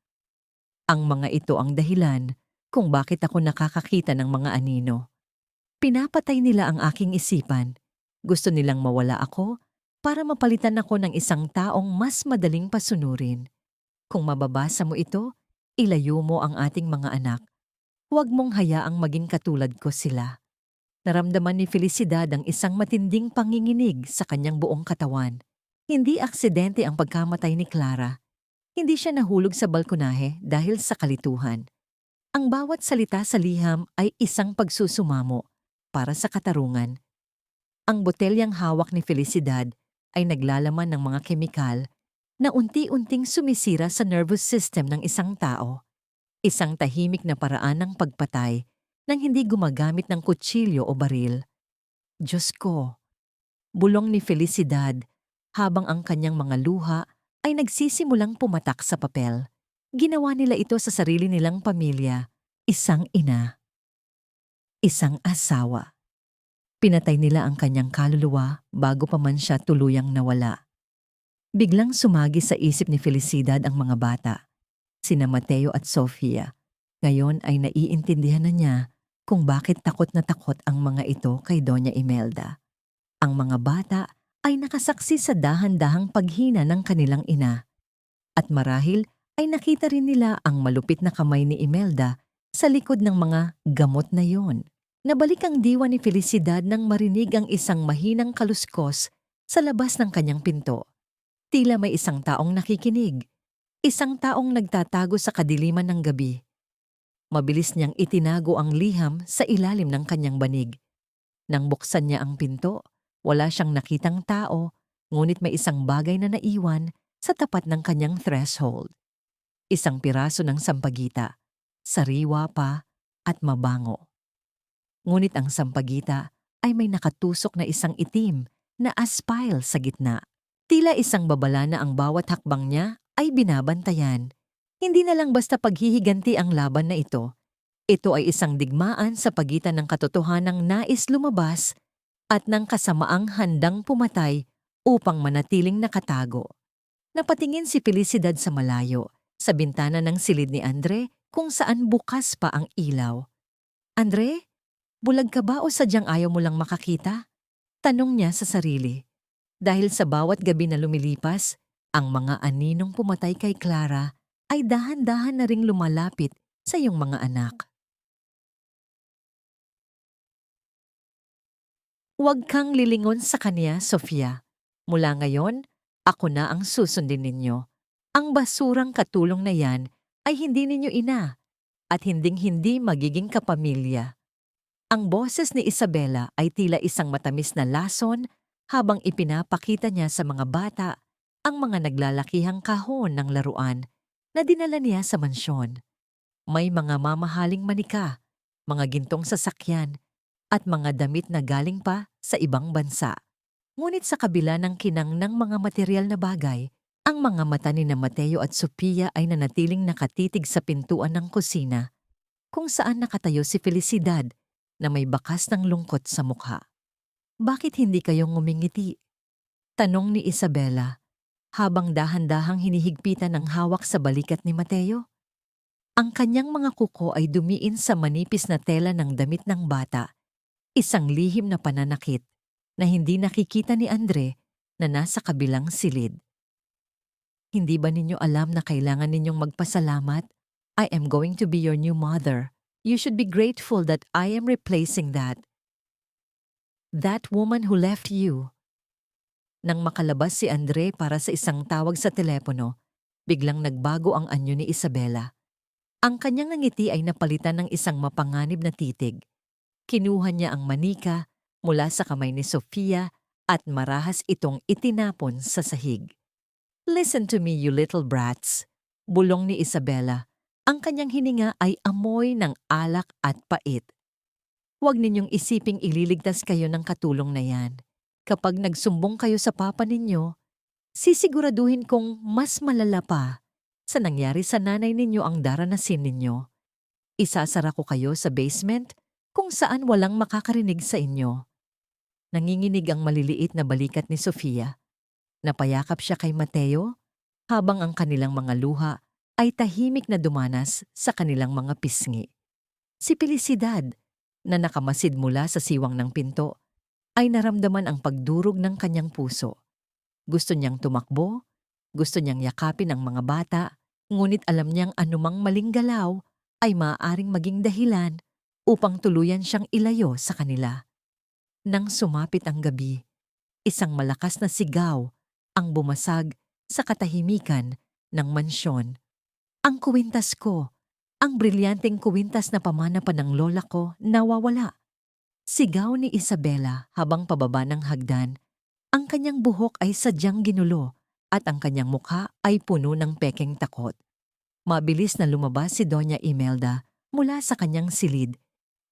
Ang mga ito ang dahilan kung bakit ako nakakakita ng mga anino. Pinapatay nila ang aking isipan. Gusto nilang mawala ako para mapalitan ako ng isang taong mas madaling pasunurin. Kung mababasa mo ito, ilayo mo ang ating mga anak. Huwag mong hayaang maging katulad ko sila. Naramdaman ni Felicidad ang isang matinding panginginig sa kanyang buong katawan. Hindi aksidente ang pagkamatay ni Clara. Hindi siya nahulog sa balkonahe dahil sa kalituhan. Ang bawat salita sa liham ay isang pagsusumamo para sa katarungan. Ang botelyang hawak ni Felicidad ay naglalaman ng mga kemikal na unti-unting sumisira sa nervous system ng isang tao. Isang tahimik na paraan ng pagpatay nang hindi gumagamit ng kutsilyo o baril. Diyos ko, bulong ni Felicidad habang ang kanyang mga luha ay nagsisimulang pumatak sa papel. Ginawa nila ito sa sarili nilang pamilya, isang ina, isang asawa. Pinatay nila ang kanyang kaluluwa bago pa man siya tuluyang nawala. Biglang sumagi sa isip ni Felicidad ang mga bata, sina Mateo at Sofia. Ngayon ay naiintindihan na niya kung bakit takot na takot ang mga ito kay Doña Imelda. Ang mga bata ay nakasaksi sa dahan-dahang paghina ng kanilang ina. At marahil ay nakita rin nila ang malupit na kamay ni Imelda sa likod ng mga gamot na yon. Nabalik ang diwa ni Felicidad nang marinig ang isang mahinang kaluskos sa labas ng kanyang pinto. Tila may isang taong nakikinig, isang taong nagtatago sa kadiliman ng gabi. Mabilis niyang itinago ang liham sa ilalim ng kanyang banig. Nang buksan niya ang pinto, wala siyang nakitang tao, ngunit may isang bagay na naiwan sa tapat ng kanyang threshold. Isang piraso ng sampagita, sariwa pa at mabango. Ngunit ang sampagita ay may nakatusok na isang itim na aspile sa gitna. Tila isang babala na ang bawat hakbang niya ay binabantayan. Hindi na lang basta paghihiganti ang laban na ito. Ito ay isang digmaan sa pagitan ng katotohanang nais lumabas at ng kasamaang handang pumatay upang manatiling nakatago. Napatingin si Felicidad sa malayo, sa bintana ng silid ni Andre kung saan bukas pa ang ilaw. Andre? Bulag ka ba o sadyang ayaw mo lang makakita? Tanong niya sa sarili. Dahil sa bawat gabi na lumilipas, ang mga aninong pumatay kay Clara ay dahan-dahan na ring lumalapit sa iyong mga anak. Huwag kang lilingon sa kanya, Sofia. Mula ngayon, ako na ang susundin ninyo. Ang basurang katulong na yan ay hindi ninyo ina at hinding-hindi magiging kapamilya. Ang boses ni Isabela ay tila isang matamis na lason habang ipinapakita niya sa mga bata ang mga naglalakihang kahon ng laruan na dinala niya sa mansyon. May mga mamahaling manika, mga gintong sasakyan, at mga damit na galing pa sa ibang bansa. Ngunit sa kabila ng kinang ng mga material na bagay, ang mga mata ni Mateo at Sophia ay nanatiling nakatitig sa pintuan ng kusina, kung saan nakatayo si Felicidad na may bakas ng lungkot sa mukha. Bakit hindi kayo ngumingiti? Tanong ni Isabela, habang dahan-dahang hinihigpitan ng hawak sa balikat ni Mateo. Ang kanyang mga kuko ay dumiin sa manipis na tela ng damit ng bata, isang lihim na pananakit na hindi nakikita ni Andre na nasa kabilang silid. Hindi ba ninyo alam na kailangan ninyong magpasalamat? I am going to be your new mother. You should be grateful that I am replacing that woman who left you. Nang makalabas si Andre para sa isang tawag sa telepono, biglang nagbago ang anyo ni Isabela. Ang kanyang ngiti ay napalitan ng isang mapanganib na titig. Kinuha niya ang manika mula sa kamay ni Sofia at marahas itong itinapon sa sahig. "Listen to me, you little brats," bulong ni Isabela. Ang kanyang hininga ay amoy ng alak at pait. "Huwag ninyong isiping ililigtas kayo ng katulong na yan. Kapag nagsumbong kayo sa papa ninyo, sisiguraduhin kong mas malala pa sa nangyari sa nanay ninyo ang daranasin ninyo. Isasara ko kayo sa basement kung saan walang makakarinig sa inyo." Nanginginig ang maliliit na balikat ni Sofia. Napayakap siya kay Mateo habang ang kanilang mga luha ay tahimik na dumanas sa kanilang mga pisngi. Si Felicidad, na nakamasid mula sa siwang ng pinto, ay naramdaman ang pagdurog ng kanyang puso. Gusto niyang tumakbo, gusto niyang yakapin ang mga bata, ngunit alam niyang anumang maling galaw ay maaaring maging dahilan upang tuluyan siyang ilayo sa kanila. Nang sumapit ang gabi, isang malakas na sigaw ang bumasag sa katahimikan ng mansyon. "Ang kuwintas ko, ang brilyanteng kuwintas na pamana pa ng lola ko, nawawala." Sigaw ni Isabela habang pababa ng hagdan. Ang kanyang buhok ay sadyang ginulo at ang kanyang mukha ay puno ng pekeng takot. Mabilis na lumabas si Doña Imelda mula sa kanyang silid.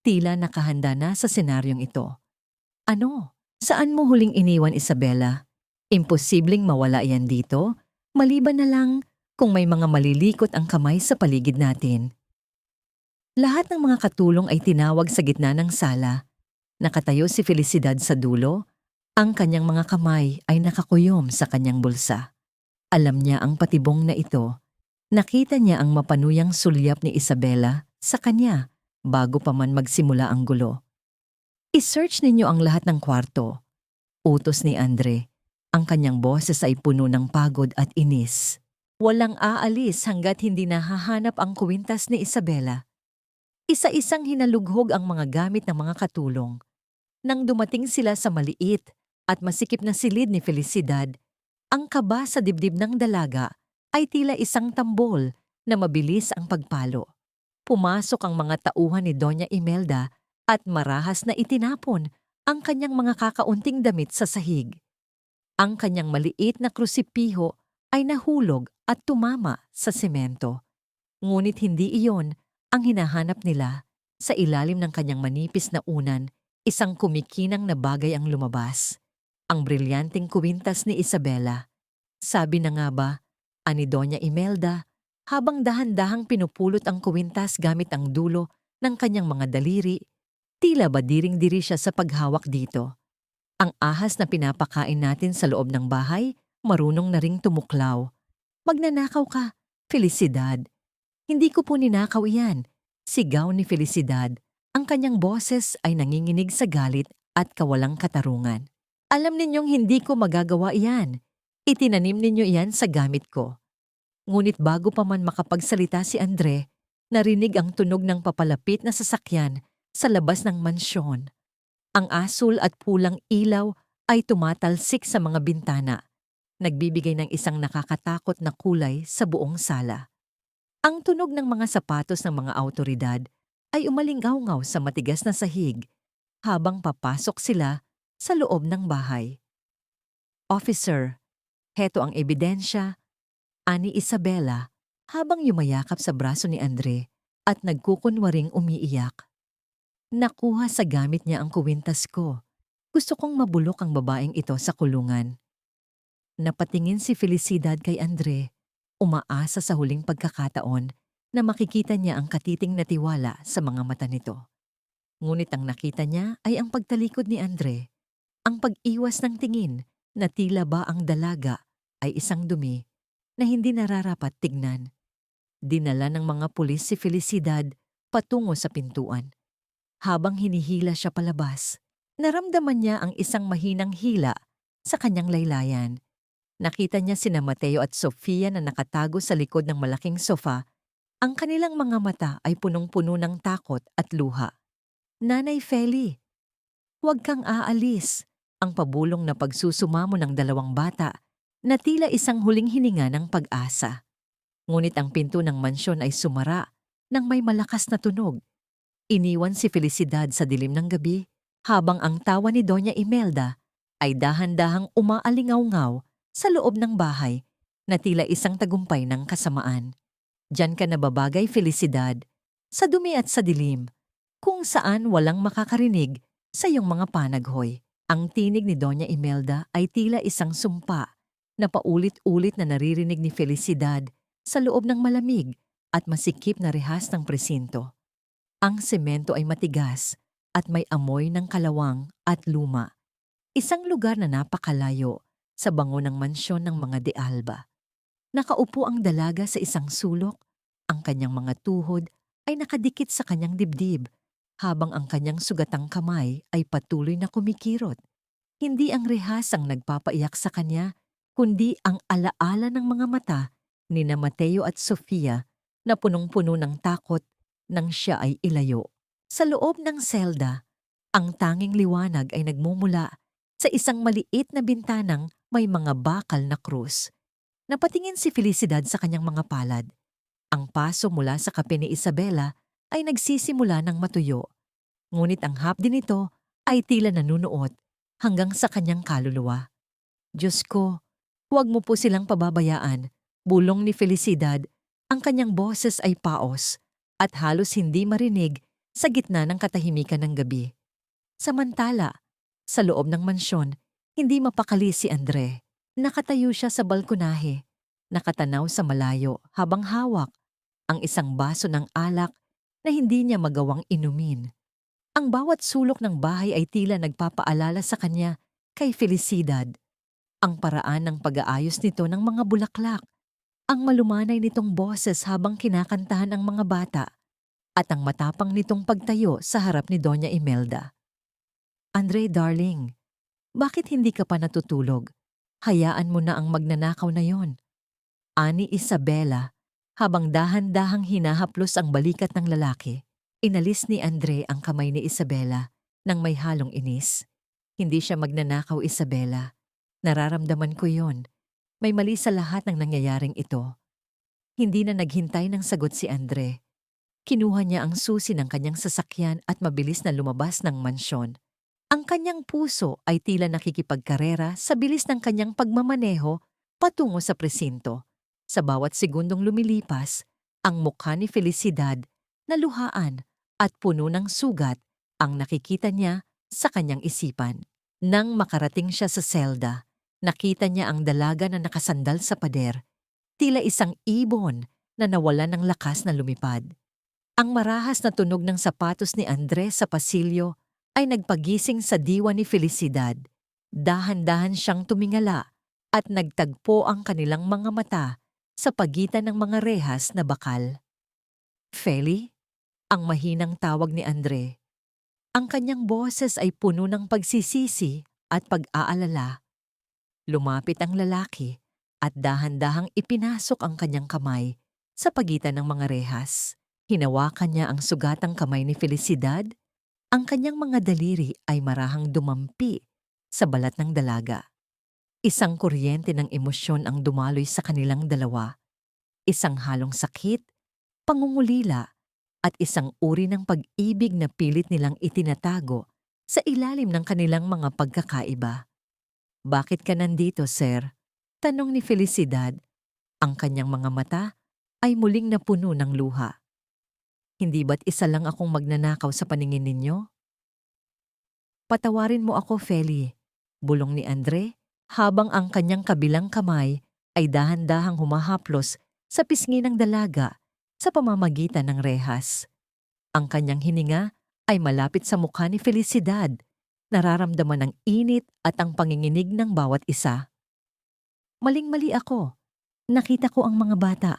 Tila nakahanda na sa senaryong ito. "Ano? Saan mo huling iniwan, Isabela? Imposibleng mawala yan dito, maliban na lang kung may mga malilikot ang kamay sa paligid natin." Lahat ng mga katulong ay tinawag sa gitna ng sala. Nakatayo si Felicidad sa dulo. Ang kanyang mga kamay ay nakakuyom sa kanyang bulsa. Alam niya ang patibong na ito. Nakita niya ang mapanuyang sulyap ni Isabela sa kanya bago pa man magsimula ang gulo. "I-search ninyo ang lahat ng kwarto," utos ni Andre. Ang kanyang boses ay puno ng pagod at inis. Walang aalis hanggat hindi nahahanap ang kuwintas ni Isabela. Isa-isang hinalughog ang mga gamit ng mga katulong. Nang dumating sila sa maliit at masikip na silid ni Felicidad, ang kaba sa dibdib ng dalaga ay tila isang tambol na mabilis ang pagpalo. Pumasok ang mga tauhan ni Doña Imelda at marahas na itinapon ang kanyang mga kakaunting damit sa sahig. Ang kanyang maliit na krusipiho ay nahulog at tumama sa semento. Ngunit hindi iyon ang hinahanap nila. Sa ilalim ng kanyang manipis na unan, isang kumikinang na bagay ang lumabas. Ang brilyanteng kuwintas ni Isabela. "Sabi na nga ba," ani Doña Imelda, habang dahan-dahang pinupulot ang kuwintas gamit ang dulo ng kanyang mga daliri. Tila ba diring-diri siya sa paghawak dito. "Ang ahas na pinapakain natin sa loob ng bahay, marunong na ring tumuklaw." "Magnanakaw ka, Felicidad." "Hindi ko po ninakaw iyan," sigaw ni Felicidad. Ang kanyang boses ay nanginginig sa galit at kawalang katarungan. "Alam ninyong hindi ko magagawa iyan. Itinanim ninyo iyan sa gamit ko." Ngunit bago pa man makapagsalita si Andre, narinig ang tunog ng papalapit na sasakyan sa labas ng mansyon. Ang asul at pulang ilaw ay tumatalsik sa mga bintana, nagbibigay ng isang nakakatakot na kulay sa buong sala. Ang tunog ng mga sapatos ng mga awtoridad ay umalingaw-ngaw sa matigas na sahig habang papasok sila sa loob ng bahay. "Officer, heto ang ebidensya," ani Isabela habang yumayakap sa braso ni Andre at nagkukunwaring umiiyak. "Nakuha sa gamit niya ang kuwintas ko. Gusto kong mabulok ang babaeng ito sa kulungan." Napatingin si Felicidad kay Andre, umaasa sa huling pagkakataon na makikita niya ang katiting na tiwala sa mga mata nito. Ngunit ang nakita niya ay ang pagtalikod ni Andre, ang pag-iwas ng tingin na tila ba ang dalaga ay isang dumi na hindi nararapat tignan. Dinala ng mga pulis si Felicidad patungo sa pintuan. Habang hinihila siya palabas, naramdaman niya ang isang mahinang hila sa kanyang laylayan. Nakita niya sina Mateo at Sofia na nakatago sa likod ng malaking sofa. Ang kanilang mga mata ay punong-puno ng takot at luha. "Nanay Feli, huwag kang aalis," ang pabulong na pagsusumamo ng dalawang bata na tila isang huling hininga ng pag-asa. Ngunit ang pinto ng mansyon ay sumara nang may malakas na tunog. Iniwan si Felicidad sa dilim ng gabi habang ang tawa ni Doña Imelda ay dahan-dahang umaalingaw-ngaw sa loob ng bahay na tila isang tagumpay ng kasamaan. Diyan ka nababagay, Felicidad, sa dumi at sa dilim, kung saan walang makakarinig sa iyong mga panaghoy. Ang tinig ni Doña Imelda ay tila isang sumpa na paulit-ulit na naririnig ni Felicidad sa loob ng malamig at masikip na rehas ng presinto. Ang semento ay matigas at may amoy ng kalawang at luma. Isang lugar na napakalayo sa bango ng mansyon ng mga De Alba. Nakaupo ang dalaga sa isang sulok, ang kanyang mga tuhod ay nakadikit sa kanyang dibdib, habang ang kanyang sugatang kamay ay patuloy na kumikirot. Hindi ang rehas ang nagpapaiyak sa kanya, kundi ang alaala ng mga mata ni na Mateo at Sofia na punong-puno ng takot nang siya ay ilayo. Sa loob ng selda, ang tanging liwanag ay nagmumula sa isang maliit na bintanang may mga bakal na krus. Napatingin si Felicidad sa kanyang mga palad. Ang paso mula sa kape ni Isabela ay nagsisimula ng matuyo. Ngunit ang hapdi nito ay tila nanunuot hanggang sa kanyang kaluluwa. Diyos ko, huwag mo po silang pababayaan. Bulong ni Felicidad, ang kanyang boses ay paos at halos hindi marinig sa gitna ng katahimikan ng gabi. Samantala, sa loob ng mansyon, hindi mapakali si Andre. Nakatayo siya sa balkonahe, nakatanaw sa malayo habang hawak ang isang baso ng alak na hindi niya magawang inumin. Ang bawat sulok ng bahay ay tila nagpapaalala sa kanya kay Felicidad. Ang paraan ng pag-aayos nito ng mga bulaklak, ang malumanay nitong boses habang kinakantahan ang mga bata, at ang matapang nitong pagtayo sa harap ni Doña Imelda. Andre, darling, bakit hindi ka pa natutulog? Hayaan mo na ang magnanakaw na yon. Ani Isabela, habang dahan-dahang hinahaplos ang balikat ng lalaki. Inalis ni Andre ang kamay ni Isabela nang may halong inis. Hindi siya magnanakaw, Isabela. Nararamdaman ko yon. May mali sa lahat ng nangyayaring ito. Hindi na naghintay ng sagot si Andre. Kinuha niya ang susi ng kanyang sasakyan at mabilis na lumabas ng mansyon. Ang kanyang puso ay tila nakikipagkarera sa bilis ng kanyang pagmamaneho patungo sa presinto. Sa bawat segundong lumilipas, ang mukha ni Felicidad na luhaan at puno ng sugat ang nakikita niya sa kanyang isipan. Nang makarating siya sa selda, nakita niya ang dalaga na nakasandal sa pader, tila isang ibon na nawalan ng lakas na lumipad. Ang marahas na tunog ng sapatos ni Andres sa pasilyo ay nagpagising sa diwa ni Felicidad. Dahan-dahan siyang tumingala at nagtagpo ang kanilang mga mata sa pagitan ng mga rehas na bakal. Feli? Ang mahinang tawag ni Andre. Ang kanyang boses ay puno ng pagsisisi at pag-aalala. Lumapit ang lalaki at dahan-dahang ipinasok ang kanyang kamay sa pagitan ng mga rehas. Hinawakan niya ang sugatang kamay ni Felicidad. Ang kanyang mga daliri ay marahang dumampi sa balat ng dalaga. Isang kuryente ng emosyon ang dumaloy sa kanilang dalawa. Isang halong sakit, pangungulila, at isang uri ng pag-ibig na pilit nilang itinatago sa ilalim ng kanilang mga pagkakaiba. Bakit ka nandito, sir? Tanong ni Felicidad. Ang kanyang mga mata ay muling napuno ng luha. Hindi ba't isa lang akong magnanakaw sa paningin ninyo? Patawarin mo ako, Feli, bulong ni Andre, habang ang kanyang kabilang kamay ay dahan-dahang humahaplos sa pisngi ng dalaga sa pamamagitan ng rehas. Ang kanyang hininga ay malapit sa mukha ni Felicidad, nararamdaman ang init at ang panginginig ng bawat isa. Maling-mali ako. Nakita ko ang mga bata.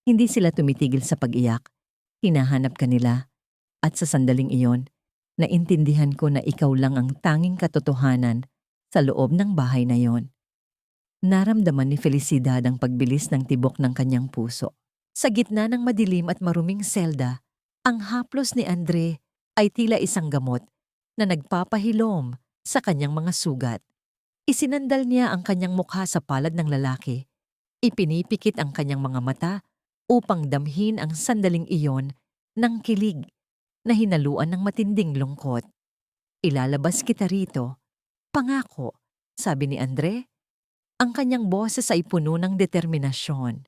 Hindi sila tumitigil sa pag-iyak. Hinahanap ka nila. At sa sandaling iyon, naintindihan ko na ikaw lang ang tanging katotohanan sa loob ng bahay na yon. Naramdaman ni Felicidad ang pagbilis ng tibok ng kanyang puso. Sa gitna ng madilim at maruming selda, ang haplos ni Andre ay tila isang gamot na nagpapahilom sa kanyang mga sugat. Isinandal niya ang kanyang mukha sa palad ng lalaki. Ipinipikit ang kanyang mga mata upang damhin ang sandaling iyon ng kilig na hinaluan ng matinding lungkot. Ilalabas kita rito, Pangako, sabi ni Andre. Ang kanyang boses ay puno ng determinasyon.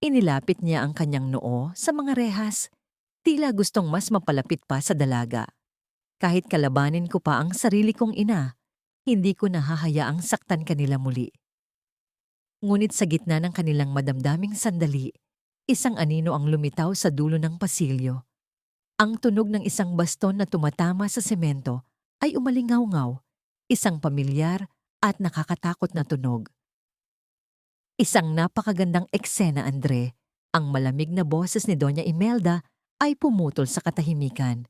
Inilapit niya ang kanyang noo sa mga rehas, tila gustong mas mapalapit pa sa dalaga. Kahit kalabanin ko pa ang sarili kong ina, hindi ko nahahayaang saktan kanila muli. Ngunit sa gitna ng kanilang madamdaming sandali, isang anino ang lumitaw sa dulo ng pasilyo. Ang tunog ng isang baston na tumatama sa semento ay umalingaw-ngaw, isang pamilyar at nakakatakot na tunog. Isang napakagandang eksena, Andre. Ang malamig na boses ni Doña Imelda ay pumutol sa katahimikan.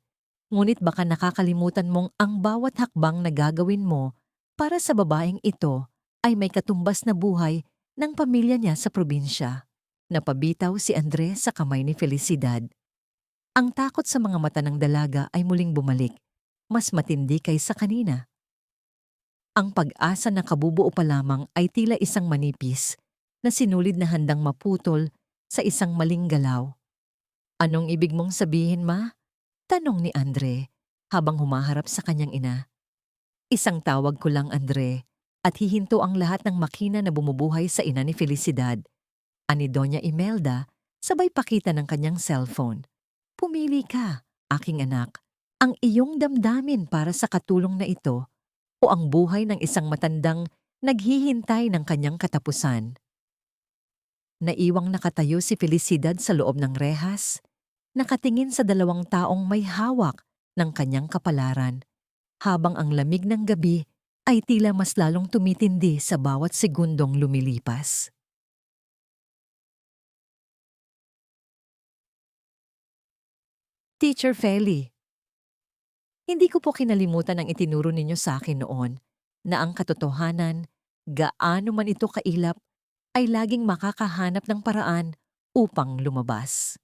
Ngunit baka nakakalimutan mong ang bawat hakbang na gagawin mo para sa babaeng ito ay may katumbas na buhay ng pamilya niya sa probinsya. Napabitaw si Andre sa kamay ni Felicidad. Ang takot sa mga mata ng dalaga ay muling bumalik, mas matindi kaysa kanina. Ang pag-asa na kabubuo pa lamang ay tila isang manipis na sinulid na handang maputol sa isang maling galaw. Anong ibig mong sabihin, ma? Tanong ni Andre habang humaharap sa kanyang ina. Isang tawag ko lang, Andre, at hihinto ang lahat ng makina na bumubuhay sa ina ni Felicidad. Ani Doña Imelda, sabay pakita ng kanyang cellphone. Pumili ka, aking anak, ang iyong damdamin para sa katulong na ito o ang buhay ng isang matandang naghihintay ng kanyang katapusan. Naiwang nakatayo si Felicidad sa loob ng rehas, nakatingin sa dalawang taong may hawak ng kanyang kapalaran, habang ang lamig ng gabi ay tila mas lalong tumitindi sa bawat segundong lumilipas. Teacher Feli, hindi ko po kinalimutan ang itinuro ninyo sa akin noon na ang katotohanan, gaano man ito kailap, ay laging makakahanap ng paraan upang lumabas.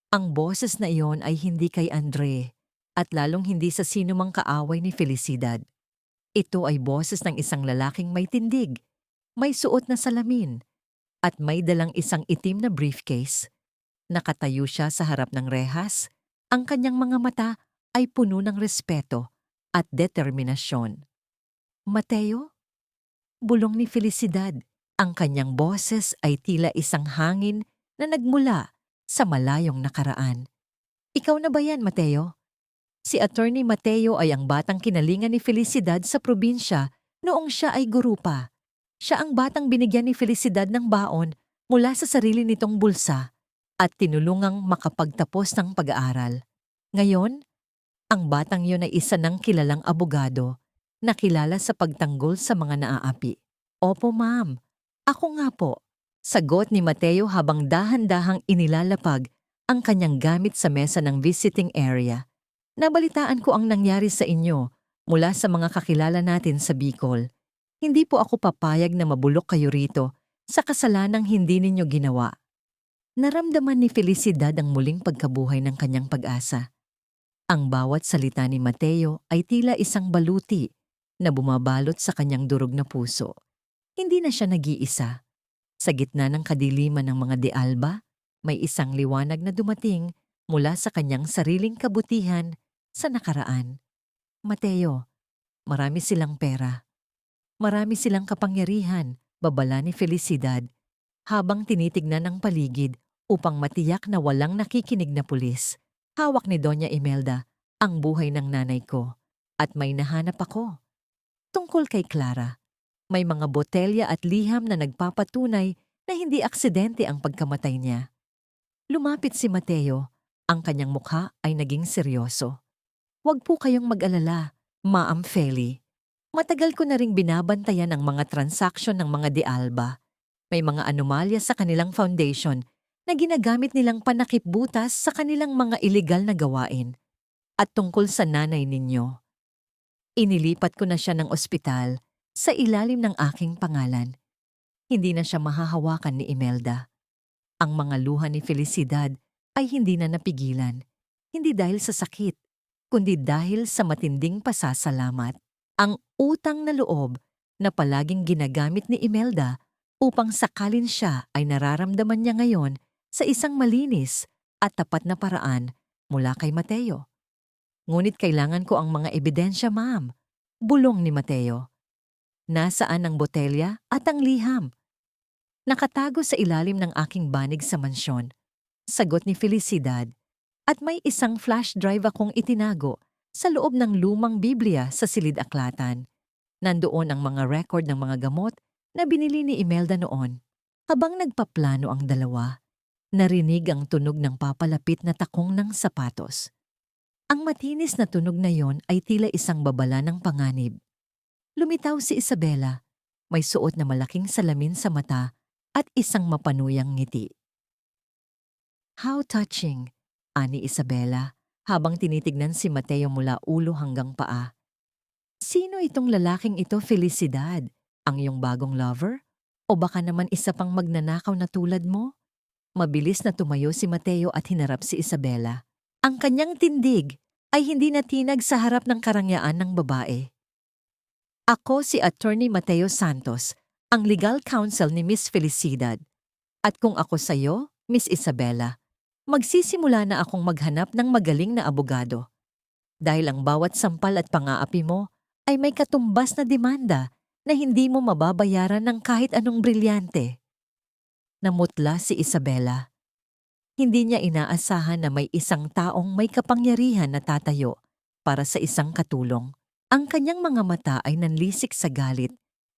Ang boses na iyon ay hindi kay Andre at lalong hindi sa sinumang kaaway ni Felicidad. Ito ay boses ng isang lalaking may tindig, may suot na salamin, at may dalang isang itim na briefcase. Nakatayo siya sa harap ng rehas, ang kanyang mga mata ay puno ng respeto at determinasyon. Mateo? Bulong ni Felicidad. Ang kanyang boses ay tila isang hangin na nagmula sa malayong nakaraan. Ikaw na ba yan, Mateo? Si Attorney Mateo ay ang batang kinalingan ni Felicidad sa probinsya noong siya ay guru pa. Siya ang batang binigyan ni Felicidad ng baon mula sa sarili nitong bulsa at tinulungang makapagtapos ng pag-aaral. Ngayon, ang batang yun ay isa ng kilalang abogado na kilala sa pagtanggol sa mga naaapi. Opo, ma'am. Ako nga po. Sagot ni Mateo habang dahan-dahang inilalapag ang kanyang gamit sa mesa ng visiting area. Nabalitaan ko ang nangyari sa inyo mula sa mga kakilala natin sa Bicol. Hindi po ako papayag na mabulok kayo rito sa kasalanang hindi ninyo ginawa. Naramdaman ni Felicidad ang muling pagkabuhay ng kanyang pag-asa. Ang bawat salita ni Mateo ay tila isang baluti na bumabalot sa kanyang durog na puso. Hindi na siya nag-iisa. Sa gitna ng kadiliman ng mga de Alba, may isang liwanag na dumating mula sa kanyang sariling kabutihan sa nakaraan. Mateo, marami silang pera. Marami silang kapangyarihan, babala ni Felicidad, habang tinitignan ang paligid upang matiyak na walang nakikinig na pulis. Hawak ni Doña Imelda ang buhay ng nanay ko at may nahanap ako. Tungkol kay Clara, may mga botelya at liham na nagpapatunay na hindi aksidente ang pagkamatay niya. Lumapit si Mateo, ang kanyang mukha ay naging seryoso. Huwag po kayong mag-alala, Ma'am Feli. Matagal ko na ring binabantayan ang mga transaksyon ng mga de Alba. May mga anomalya sa kanilang foundation na ginagamit nilang panakipbutas sa kanilang mga ilegal na gawain. At tungkol sa nanay ninyo, inilipat ko na siya ng ospital sa ilalim ng aking pangalan. Hindi na siya mahahawakan ni Imelda. Ang mga luha ni Felicidad ay hindi na napigilan, hindi dahil sa sakit, kundi dahil sa matinding pasasalamat. Ang utang na loob na palaging ginagamit ni Imelda upang sakalin siya ay nararamdaman niya ngayon sa isang malinis at tapat na paraan mula kay Mateo. Ngunit kailangan ko ang mga ebidensya, ma'am. Bulong ni Mateo. Nasaan ang botelya at ang liham? Nakatago sa ilalim ng aking banig sa mansyon. Sagot ni Felicidad. At may isang flash drive akong itinago sa loob ng lumang Biblia sa silid-aklatan. Nandoon ang mga record ng mga gamot na binili ni Imelda noon. Habang nagpaplano ang dalawa, narinig ang tunog ng papalapit na takong ng sapatos. Ang matinis na tunog na yon ay tila isang babala ng panganib. Lumitaw si Isabela, may suot na malaking salamin sa mata at isang mapanuyang ngiti. How touching, ani Isabela, habang tinitignan si Mateo mula ulo hanggang paa. Sino itong lalaking ito, Felicidad? Ang iyong bagong lover? O baka naman isa pang magnanakaw na tulad mo? Mabilis na tumayo si Mateo at hinarap si Isabela. Ang kanyang tindig ay hindi natinag sa harap ng karangyaan ng babae. Ako si Attorney Mateo Santos, ang legal counsel ni Miss Felicidad. At kung ako sa'yo, Miss Isabela, magsisimula na akong maghanap ng magaling na abogado. Dahil ang bawat sampal at pang-aapi mo ay may katumbas na demanda na hindi mo mababayaran ng kahit anong brilyante. Namutla si Isabela. Hindi niya inaasahan na may isang taong may kapangyarihan na tatayo para sa isang katulong. Ang kanyang mga mata ay nanlisik sa galit,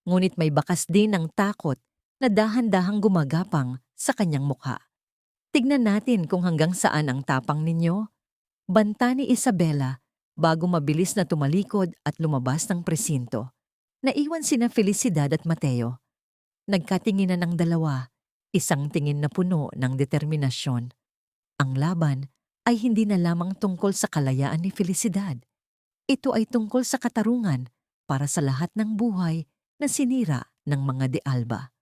ngunit may bakas din ng takot na dahan-dahang gumagapang sa kanyang mukha. Tignan natin kung hanggang saan ang tapang ninyo. Banta ni Isabela bago mabilis na tumalikod at lumabas ng presinto. Naiwan sina Felicidad at Mateo. Nagkatinginan ang dalawa, isang tingin na puno ng determinasyon. Ang laban ay hindi na lamang tungkol sa kalayaan ni Felicidad. Ito ay tungkol sa katarungan para sa lahat ng buhay na sinira ng mga De Alba.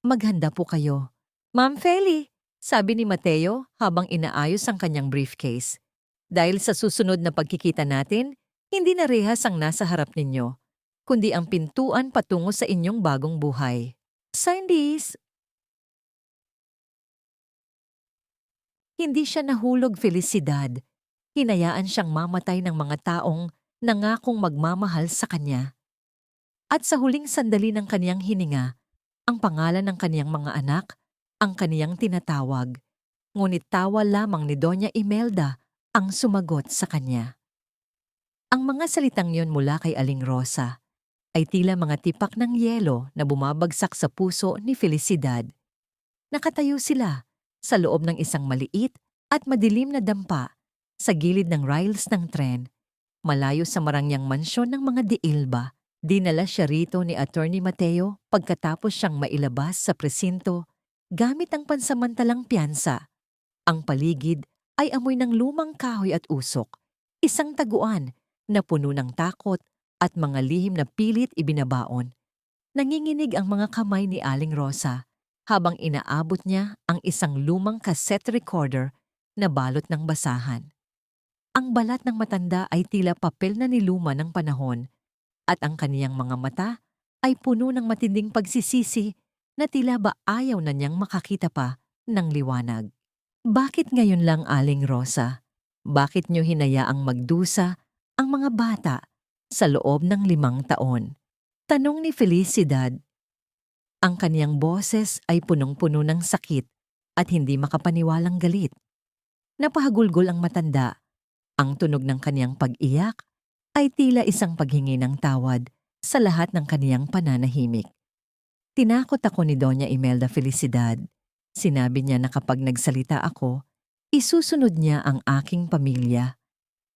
Maghanda po kayo. Ma'am Feli, sabi ni Mateo habang inaayos ang kanyang briefcase. Dahil sa susunod na pagkikita natin, hindi na rehas ang nasa harap ninyo, kundi ang pintuan patungo sa inyong bagong buhay. Scientist! Hindi siya nahulog Felicidad. Hinayaan siyang mamatay ng mga taong nangakong magmamahal sa kanya. At sa huling sandali ng kaniyang hininga, ang pangalan ng kaniyang mga anak, ang kaniyang tinatawag. Ngunit tawa lamang ni Doña Imelda ang sumagot sa kanya. Ang mga salitang yon mula kay Aling Rosa ay tila mga tipak ng yelo na bumabagsak sa puso ni Felicidad. Nakatayo sila sa loob ng isang maliit at madilim na dampa sa gilid ng rails ng tren, malayo sa marangyang mansyon ng mga De Alba. Dinala siya rito ni Attorney Mateo pagkatapos siyang mailabas sa presinto gamit ang pansamantalang piyansa. Ang paligid ay amoy ng lumang kahoy at usok, isang taguan na puno ng takot at mga lihim na pilit ibinabaon. Nanginginig ang mga kamay ni Aling Rosa habang inaabot niya ang isang lumang cassette recorder na balot ng basahan. Ang balat ng matanda ay tila papel na niluma ng panahon at ang kaniyang mga mata ay puno ng matinding pagsisisi na tila ba ayaw na niyang makakita pa ng liwanag. Bakit ngayon lang, Aling Rosa? Bakit niyo hinayaang magdusa ang mga bata sa loob ng 5 taon? Tanong ni Felicidad. Ang kaniyang boses ay punong-puno ng sakit at hindi makapaniwalang galit. Napahagulgol ang matanda. Ang tunog ng kaniyang pag-iyak ay tila isang paghingi ng tawad sa lahat ng kaniyang pananahimik. Tinakot ako ni Doña Imelda Felicidad. Sinabi niya na kapag nagsalita ako, isusunod niya ang aking pamilya.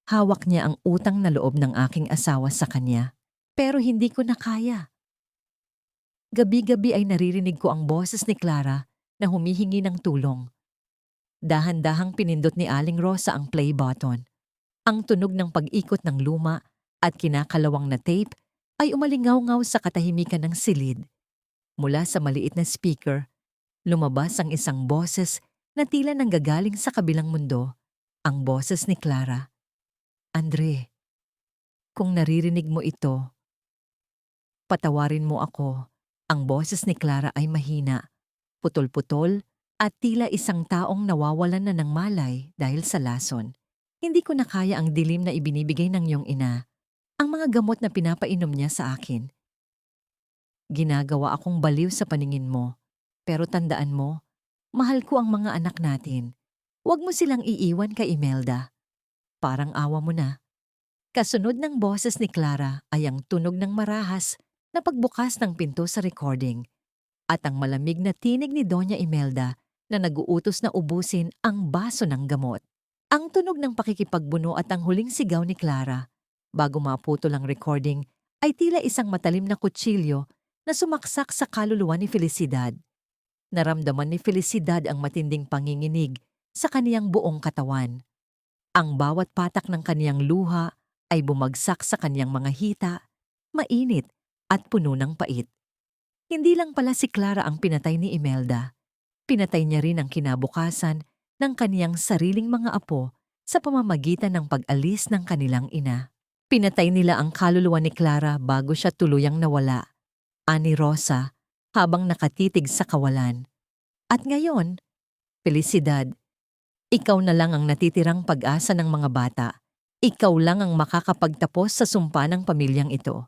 Hawak niya ang utang na loob ng aking asawa sa kanya. Pero hindi ko na kaya. Gabi-gabi ay naririnig ko ang boses ni Clara na humihingi ng tulong. Dahan-dahang pinindot ni Aling Rosa ang play button. Ang tunog ng pag-ikot ng luma at kinakalawang na tape ay umalingaw-ngaw sa katahimikan ng silid. Mula sa maliit na speaker, lumabas ang isang boses na tila nanggagaling sa kabilang mundo, ang boses ni Clara. Andre, kung naririnig mo ito, patawarin mo ako. Ang boses ni Clara ay mahina, putol-putol at tila isang taong nawawalan na ng malay dahil sa lason. Hindi ko na kaya ang dilim na ibinibigay ng iyong ina. Ang mga gamot na pinapainom niya sa akin. Ginagawa akong baliw sa paningin mo. Pero tandaan mo, mahal ko ang mga anak natin. Huwag mo silang iiwan kay Imelda. Parang awa mo na. Kasunod ng boses ni Clara ay ang tunog ng marahas na pagbukas ng pinto sa recording at ang malamig na tinig ni Doña Imelda na naguutos na ubusin ang baso ng gamot. Ang tunog ng pakikipagbuno at ang huling sigaw ni Clara bago maputol ang recording ay tila isang matalim na kutsilyo na sumaksak sa kaluluwa ni Felicidad. Naramdaman ni Felicidad ang matinding panginginig sa kaniyang buong katawan. Ang bawat patak ng kaniyang luha ay bumagsak sa kaniyang mga hita, mainit at puno ng pait. Hindi lang pala si Clara ang pinatay ni Imelda. Pinatay niya rin ang kinabukasan ng kaniyang sariling mga apo sa pamamagitan ng pag-alis ng kanilang ina. Pinatay nila ang kaluluwa ni Clara bago siya tuluyang nawala, ani Rosa, habang nakatitig sa kawalan. At ngayon, Felicidad, ikaw na lang ang natitirang pag-asa ng mga bata. Ikaw lang ang makakapagtapos sa sumpa ng pamilyang ito.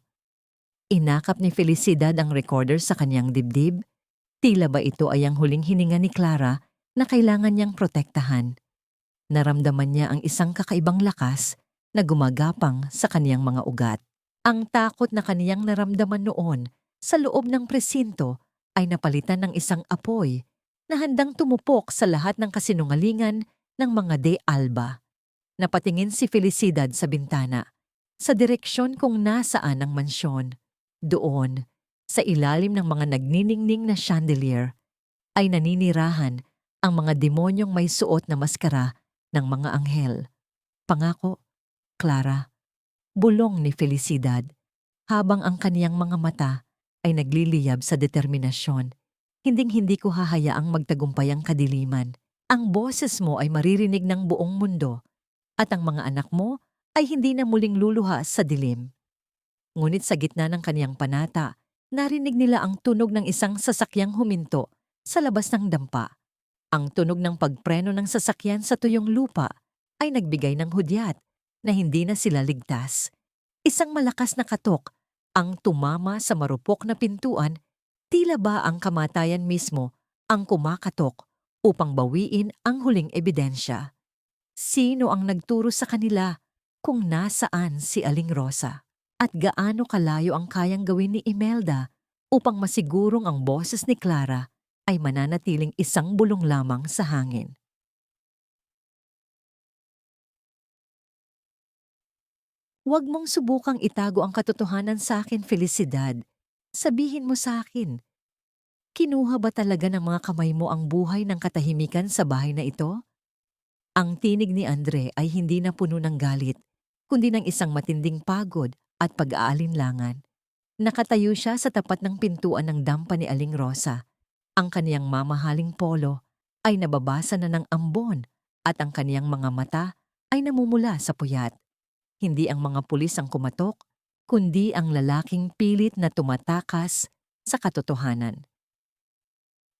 Inakap ni Felicidad ang recorder sa kanyang dibdib. Tila ba ito ay ang huling hininga ni Clara na kailangan niyang protektahan. Naramdaman niya ang isang kakaibang lakas na gumagapang sa kaniyang mga ugat. Ang takot na kaniyang naramdaman noon sa loob ng presinto ay napalitan ng isang apoy na handang tumupok sa lahat ng kasinungalingan ng mga de Alba. Napatingin si Felicidad sa bintana, sa direksyon kung nasaan ang mansyon. Doon, sa ilalim ng mga nagniningning na chandelier, ay naninirahan ang mga demonyong may suot na maskara ng mga anghel. Pangako, Clara, bulong ni Felicidad, habang ang kaniyang mga mata ay nagliliyab sa determinasyon. Hinding-hindi ko hahayaang magtagumpay ang kadiliman. Ang boses mo ay maririnig ng buong mundo at ang mga anak mo ay hindi na muling luluha sa dilim. Ngunit sa gitna ng kaniyang panata, narinig nila ang tunog ng isang sasakyang huminto sa labas ng dampa. Ang tunog ng pagpreno ng sasakyan sa tuyong lupa ay nagbigay ng hudyat na hindi na sila ligtas. Isang malakas na katok ang tumama sa marupok na pintuan, tila ba ang kamatayan mismo ang kumakatok upang bawiin ang huling ebidensya. Sino ang nagturo sa kanila kung nasaan si Aling Rosa? At gaano kalayo ang kayang gawin ni Imelda upang masigurong ang boses ni Clara ay mananatiling isang bulong lamang sa hangin? Huwag mong subukang itago ang katotohanan sa akin, Felicidad. Sabihin mo sa akin, kinuha ba talaga ng mga kamay mo ang buhay ng katahimikan sa bahay na ito? Ang tinig ni Andre ay hindi na puno ng galit, kundi ng isang matinding pagod at pag-aalinlangan. Nakatayo siya sa tapat ng pintuan ng dampa ni Aling Rosa. Ang kaniyang mamahaling polo ay nababasa na ng ambon at ang kaniyang mga mata ay namumula sa puyat. Hindi ang mga pulis ang kumatok, kundi ang lalaking pilit na tumatakas sa katotohanan.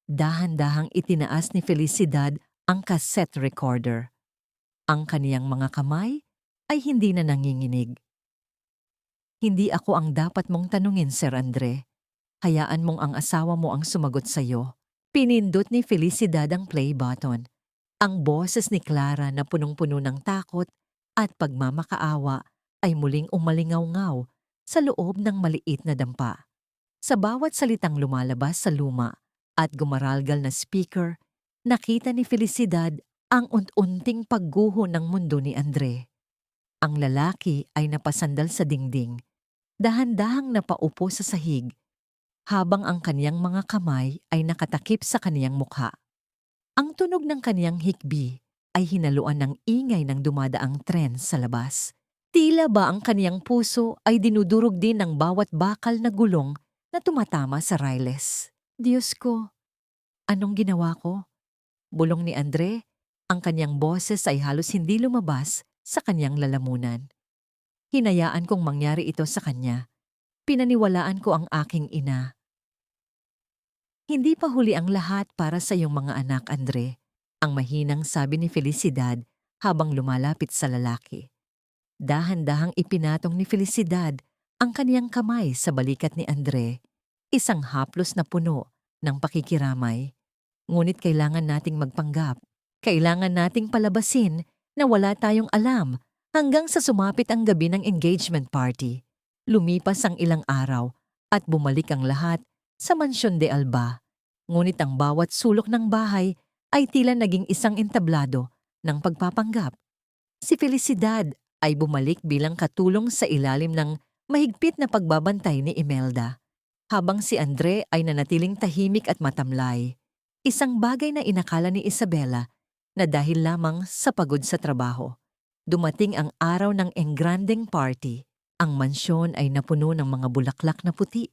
Dahan-dahang itinaas ni Felicidad ang cassette recorder. Ang kaniyang mga kamay ay hindi na nanginginig. Hindi ako ang dapat mong tanungin, Sir Andre. Hayaan mong ang asawa mo ang sumagot sa iyo. Pinindot ni Felicidad ang play button. Ang boses ni Clara na punong-puno ng takot at pagmamakaawa ay muling umalingaw-ngaw sa loob ng maliit na dampa. Sa bawat salitang lumalabas sa luma at gumaralgal na speaker, nakita ni Felicidad ang unting pagguho ng mundo ni Andre. Ang lalaki ay napasandal sa dingding, dahan-dahang napaupo sa sahig, habang ang kaniyang mga kamay ay nakatakip sa kaniyang mukha. Ang tunog ng kaniyang hikbi ay hinaluan ng ingay ng dumadaang tren sa labas. Tila ba ang kaniyang puso ay dinudurog din ng bawat bakal na gulong na tumatama sa railes. Diyos ko, anong ginawa ko? Bulong ni Andre, ang kaniyang boses ay halos hindi lumabas sa kaniyang lalamunan. Hinayaan kong mangyari ito sa kanya. Pinaniwalaan ko ang aking ina. Hindi pa huli ang lahat para sa iyong mga anak, Andre, ang mahinang sabi ni Felicidad habang lumalapit sa lalaki. Dahan-dahang ipinatong ni Felicidad ang kaniyang kamay sa balikat ni Andre, isang haplos na puno ng pakikiramay. Ngunit kailangan nating magpanggap. Kailangan nating palabasin na wala tayong alam hanggang sa sumapit ang gabi ng engagement party. Lumipas ang ilang araw at bumalik ang lahat sa Mansyon de Alba. Ngunit ang bawat sulok ng bahay ay tila naging isang entablado ng pagpapanggap. Si Felicidad ay bumalik bilang katulong sa ilalim ng mahigpit na pagbabantay ni Imelda, habang si Andre ay nanatiling tahimik at matamlay. Isang bagay na inakala ni Isabela na dahil lamang sa pagod sa trabaho. Dumating ang araw ng engrandeng party. Ang mansyon ay napuno ng mga bulaklak na puti,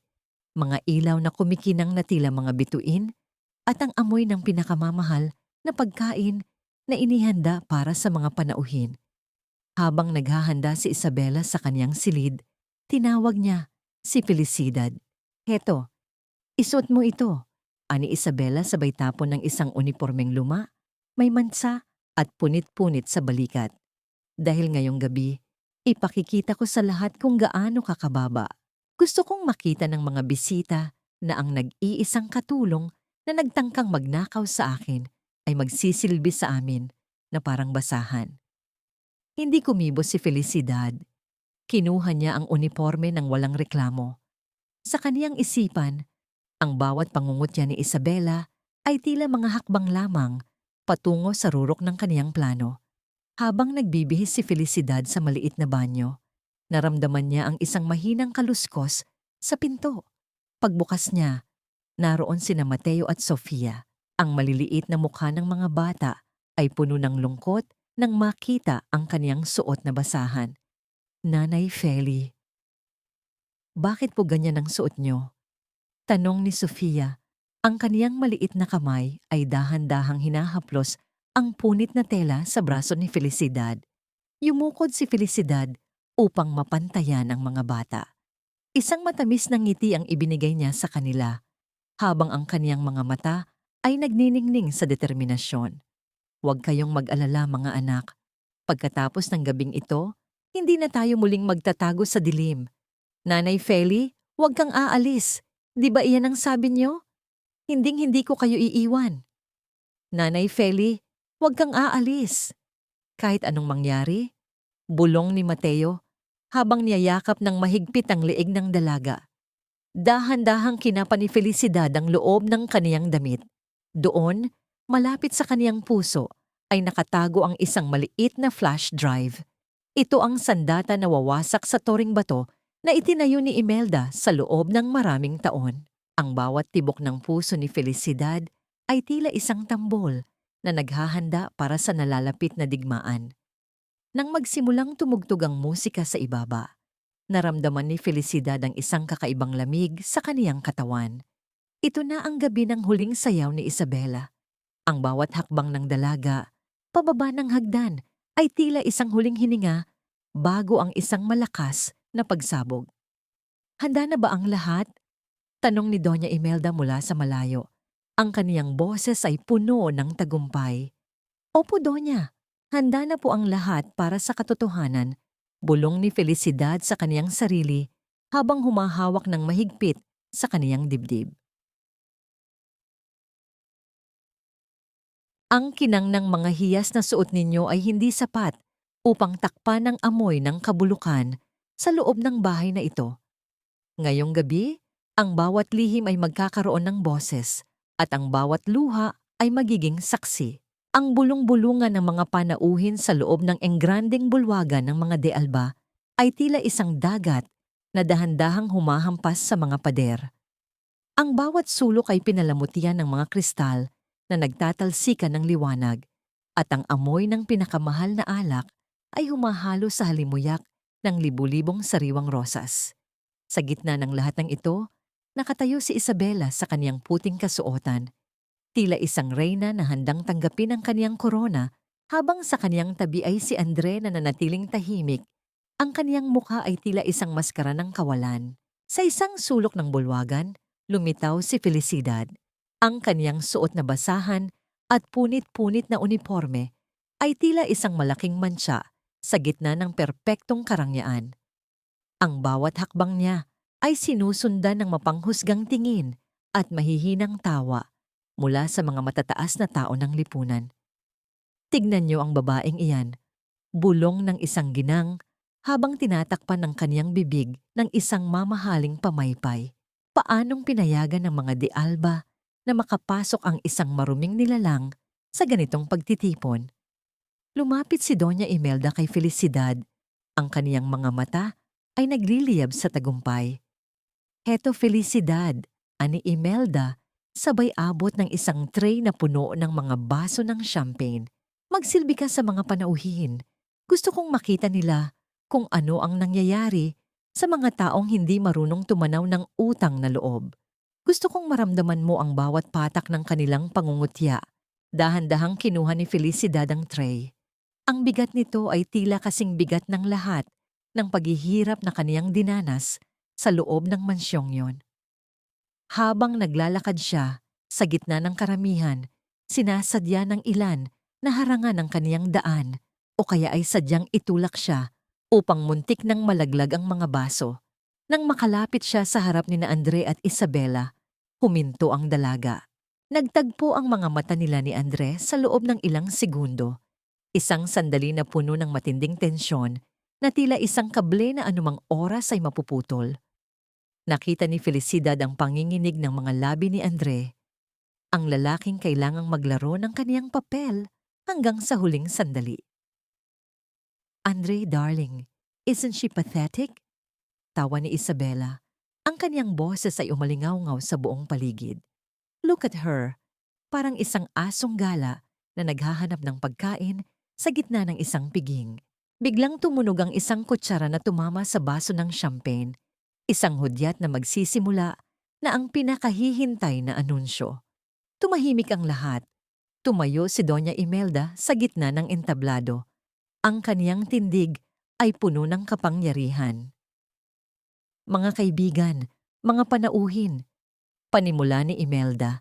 mga ilaw na kumikinang na tila mga bituin, at ang amoy ng pinakamamahal na pagkain na inihanda para sa mga panauhin. Habang naghahanda si Isabela sa kanyang silid, tinawag niya si Felicidad. "Heto, isuot mo ito," ani Isabela sabay tapon ng isang unipormeng luma, may mansa at punit-punit sa balikat. "Dahil ngayong gabi, ipakikita ko sa lahat kung gaano kakababa. Gusto kong makita ng mga bisita na ang nag-iisang katulong na nagtangkang magnakaw sa akin ay magsisilbi sa amin na parang basahan." Hindi kumibo si Felicidad. Kinuha niya ang uniforme ng walang reklamo. Sa kaniyang isipan, ang bawat pangungutya ni Isabela ay tila mga hakbang lamang patungo sa rurok ng kaniyang plano. Habang nagbibihis si Felicidad sa maliit na banyo, naramdaman niya ang isang mahinang kaluskos sa pinto. Pagbukas niya, naroon sina Mateo at Sofia. Ang maliliit na mukha ng mga bata ay puno ng lungkot nang makita ang kaniyang suot na basahan. "Nanay Feli, bakit po ganyan ang suot niyo?" Tanong ni Sofia. Ang kaniyang maliit na kamay ay dahan-dahang hinahaplos ang punit na tela sa braso ni Felicidad. Yumukod si Felicidad upang mapantayan ang mga bata. Isang matamis na ngiti ang ibinigay niya sa kanila, habang ang kaniyang mga mata ay nagniningning sa determinasyon. "Huwag kayong mag-alala mga anak. Pagkatapos ng gabing ito, hindi na tayo muling magtatago sa dilim. Nanay Feli, huwag kang aalis. Di ba iyan ang sabi niyo? Hinding-hindi ko kayo iiwan. Nanay Feli, huwag kang aalis." Kahit anong mangyari, bulong ni Mateo habang niyayakap ng mahigpit ang leeg ng dalaga. Dahan-dahang kinapa ni Felicidad ang loob ng kaniyang damit. Doon, malapit sa kaniyang puso, ay nakatago ang isang maliit na flash drive. Ito ang sandata na wawasak sa toring bato na itinayo ni Imelda sa loob ng maraming taon. Ang bawat tibok ng puso ni Felicidad ay tila isang tambol na naghahanda para sa nalalapit na digmaan. Nang magsimulang tumugtog ang musika sa ibaba, naramdaman ni Felicidad ang isang kakaibang lamig sa kaniyang katawan. Ito na ang gabi ng huling sayaw ni Isabela. Ang bawat hakbang ng dalaga, pababa ng hagdan, ay tila isang huling hininga bago ang isang malakas na pagsabog. "Handa na ba ang lahat?" Tanong ni Doña Imelda mula sa malayo. Ang kaniyang boses ay puno ng tagumpay. "Opo, Doña. Handa na po ang lahat para sa katotohanan," bulong ni Felicidad sa kaniyang sarili habang humahawak ng mahigpit sa kaniyang dibdib. Ang kinang ng mga hiyas na suot ninyo ay hindi sapat upang takpan ang amoy ng kabulukan sa loob ng bahay na ito. Ngayong gabi, ang bawat lihim ay magkakaroon ng boses at ang bawat luha ay magiging saksi. Ang bulong-bulungan ng mga panauhin sa loob ng engrandeng bulwagan ng mga De Alba ay tila isang dagat na dahan-dahang humahampas sa mga pader. Ang bawat sulok ay pinalamutian ng mga kristal na nagtatalsikan ng liwanag at ang amoy ng pinakamahal na alak ay humahalo sa halimuyak ng libu-libong sariwang rosas. Sa gitna ng lahat ng ito, nakatayo si Isabela sa kaniyang puting kasuotan, tila isang reyna na handang tanggapin ang kaniyang korona, habang sa kaniyang tabi ay si Andre na nanatiling tahimik. Ang kaniyang mukha ay tila isang maskara ng kawalan. Sa isang sulok ng bulwagan, lumitaw si Felicidad. Ang kaniyang suot na basahan at punit-punit na uniforme ay tila isang malaking mantsa sa gitna ng perpektong karangyaan. Ang bawat hakbang niya ay sinusundan ng mapanghusgang tingin at mahihinang tawa mula sa mga matataas na tao ng lipunan. Tignan niyo ang babaeng iyan, bulong ng isang ginang habang tinatakpan ng kaniyang bibig ng isang mamahaling pamaypay. Paanong pinayagan ng mga de Alba na makapasok ang isang maruming nilalang sa ganitong pagtitipon? Lumapit si Doña Imelda kay Felicidad. Ang kaniyang mga mata ay nagliliyab sa tagumpay. Heto Felicidad, ani Imelda, sabay abot ng isang tray na puno ng mga baso ng champagne. Magsilbi ka sa mga panauhin. Gusto kong makita nila kung ano ang nangyayari sa mga taong hindi marunong tumanaw ng utang na loob. Gusto kong maramdaman mo ang bawat patak ng kanilang pangungutya. Dahan-dahang kinuha ni Felicidad ang tray. Ang bigat nito ay tila kasing bigat ng lahat ng paghihirap na kaniyang dinanas sa loob ng mansyong yon. Habang naglalakad siya sa gitna ng karamihan, sinasadya ng ilan na harangan ang kaniyang daan o kaya ay sadyang itulak siya upang muntik nang malaglag ang mga baso. Nang makalapit siya sa harap ni na Andre at Isabela, huminto ang dalaga. Nagtagpo ang mga mata nila ni Andre sa loob ng ilang segundo. Isang sandali na puno ng matinding tensyon na tila isang kable na anumang oras ay mapuputol. Nakita ni Felicidad ang panginginig ng mga labi ni Andre. Ang lalaking kailangang maglaro ng kaniyang papel hanggang sa huling sandali. Andre, darling, isn't she pathetic? Tawa ni Isabela. Ang kaniyang boses ay umalingaw-ngaw sa buong paligid. Look at her, parang isang asong gala na naghahanap ng pagkain sa gitna ng isang piging. Biglang tumunog ang isang kutsara na tumama sa baso ng champagne. Isang hudyat na magsisimula na ang pinakahihintay na anunsyo. Tumahimik ang lahat. Tumayo si Doña Imelda sa gitna ng entablado. Ang kaniyang tindig ay puno ng kapangyarihan. Mga kaibigan, mga panauhin, panimula ni Imelda.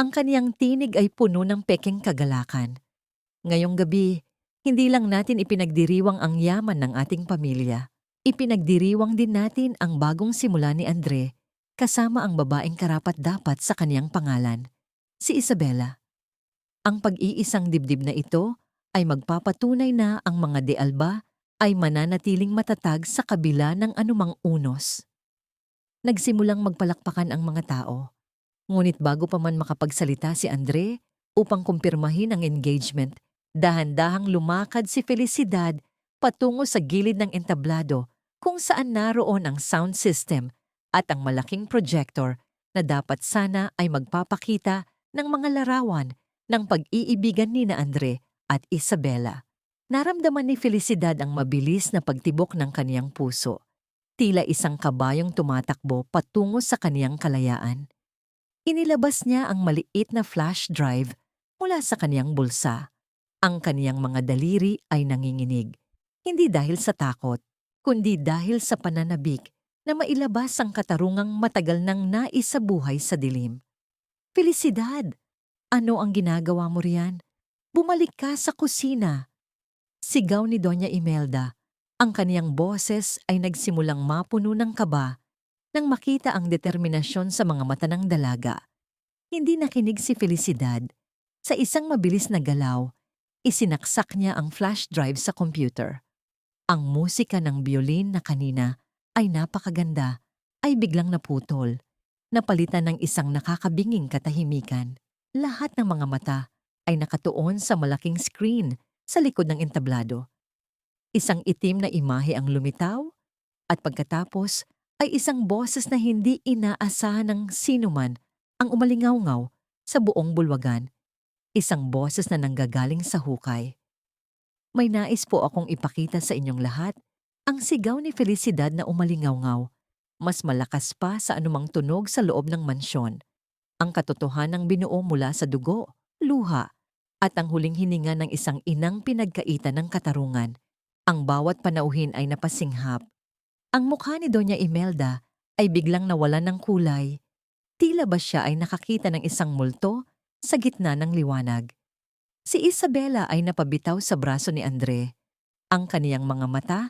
Ang kaniyang tinig ay puno ng pekeng kagalakan. Ngayong gabi, hindi lang natin ipinagdiriwang ang yaman ng ating pamilya. Ipinagdiriwang din natin ang bagong simula ni Andre kasama ang babaeng karapat-dapat sa kaniyang pangalan, si Isabela. Ang pag-iisang dibdib na ito ay magpapatunay na ang mga de Alba ay mananatiling matatag sa kabila ng anumang unos. Nagsimulang magpalakpakan ang mga tao. Ngunit bago pa man makapagsalita si Andre upang kumpirmahin ang engagement, dahan-dahang lumakad si Felicidad patungo sa gilid ng entablado kung saan naroon ang sound system at ang malaking projector na dapat sana ay magpapakita ng mga larawan ng pag-iibigan ni na Andre at Isabela. Naramdaman ni Felicidad ang mabilis na pagtibok ng kaniyang puso. Tila isang kabayong tumatakbo patungo sa kaniyang kalayaan. Inilabas niya ang maliit na flash drive mula sa kaniyang bulsa. Ang kaniyang mga daliri ay nanginginig. Hindi dahil sa takot, kundi dahil sa pananabik na mailabas ang katarungang matagal nang nais sa buhay sa dilim. Felicidad, ano ang ginagawa mo riyan? Bumalik ka sa kusina. Sigaw ni Doña Imelda. Ang kaniyang boses ay nagsimulang mapuno ng kaba nang makita ang determinasyon sa mga mata ng dalaga. Hindi nakinig si Felicidad. Sa isang mabilis na galaw, isinaksak niya ang flash drive sa computer. Ang musika ng biolin na kanina ay napakaganda ay biglang naputol, napalitan ng isang nakakabinging katahimikan. Lahat ng mga mata ay nakatuon sa malaking screen sa likod ng entablado. Isang itim na imahe ang lumitaw at pagkatapos ay isang boses na hindi inaasahan ng sinuman ang umalingaw-ngaw sa buong bulwagan. Isang boses na nanggagaling sa hukay. May nais po akong ipakita sa inyong lahat. Ang sigaw ni Felicidad na umalingaw-ngaw, mas malakas pa sa anumang tunog sa loob ng mansyon. Ang katotohanang binuo mula sa dugo, luha, at ang huling hininga ng isang inang pinagkaitan ng katarungan. Ang bawat panauhin ay napasinghap. Ang mukha ni Doña Imelda ay biglang nawalan ng kulay. Tila ba siya ay nakakita ng isang multo sa gitna ng liwanag. Si Isabela ay napabitaw sa braso ni Andre. Ang kaniyang mga mata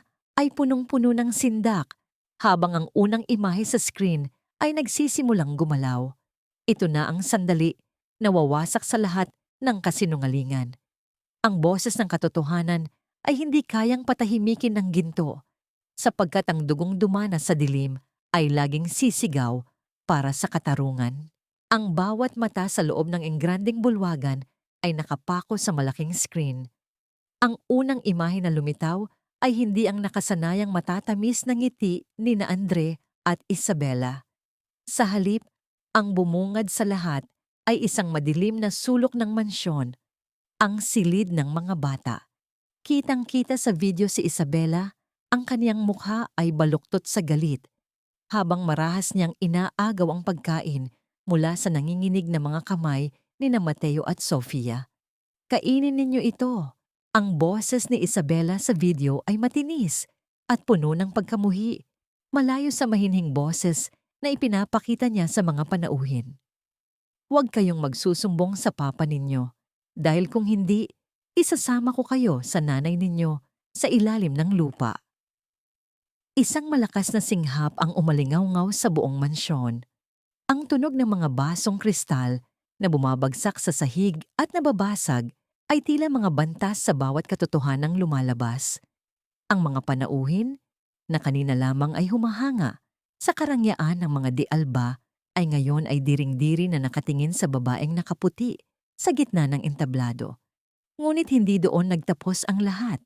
ay punong-puno ng sindak habang ang unang imahe sa screen ay nagsisimulang gumalaw. Ito na ang sandali na wawasak sa lahat ng kasinungalingan. Ang boses ng katotohanan ay hindi kayang patahimikin ng ginto sapagkat ang dugong dumana sa dilim ay laging sisigaw para sa katarungan. Ang bawat mata sa loob ng engrandeng bulwagan ay nakapako sa malaking screen. Ang unang imahe na lumitaw ay hindi ang nakasanayang matatamis na ngiti ni na Andre at Isabela. Sa halip, ang bumungad sa lahat ay isang madilim na sulok ng mansyon, ang silid ng mga bata. Kitang-kita sa video si Isabela, ang kaniyang mukha ay baluktot sa galit, habang marahas niyang inaagaw ang pagkain mula sa nanginginig na mga kamay ni na Mateo at Sofia. Kainin ninyo ito. Ang boses ni Isabela sa video ay matinis at puno ng pagkamuhi, malayo sa mahinhing boses na ipinapakita niya sa mga panauhin. Huwag kayong magsusumbong sa papa ninyo, dahil kung hindi, isasama ko kayo sa nanay ninyo sa ilalim ng lupa. Isang malakas na singhap ang umalingaw-ngaw sa buong mansyon. Ang tunog ng mga basong kristal na bumabagsak sa sahig at nababasag ay tila mga bantas sa bawat katotohanang lumalabas. Ang mga panauhin, na kanina lamang ay humahanga sa karangyaan ng mga di-alba, ay ngayon ay diring-diri na nakatingin sa babaeng nakaputi sa gitna ng entablado. Ngunit hindi doon nagtapos ang lahat.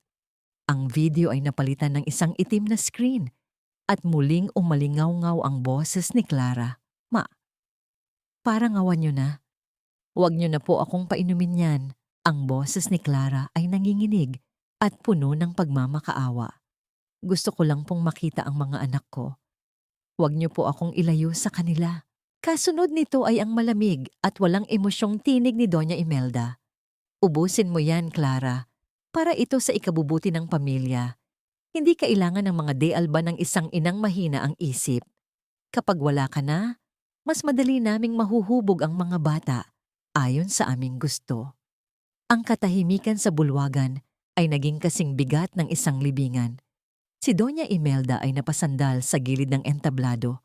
Ang video ay napalitan ng isang itim na screen at muling umalingaw-ngaw ang boses ni Clara. Ma, parang awan niyo na. Huwag niyo na po akong painumin yan. Ang boses ni Clara ay nanginginig at puno ng pagmamakaawa. Gusto ko lang pong makita ang mga anak ko. Huwag niyo po akong ilayo sa kanila. Kasunod nito ay ang malamig at walang emosyong tinig ni Doña Imelda. Ubusin mo yan, Clara, para ito sa ikabubuti ng pamilya. Hindi kailangan ng mga de-alba ng isang inang mahina ang isip. Kapag wala ka na, mas madali naming mahuhubog ang mga bata ayon sa aming gusto. Ang katahimikan sa bulwagan ay naging kasing bigat ng isang libingan. Si Doña Imelda ay napasandal sa gilid ng entablado.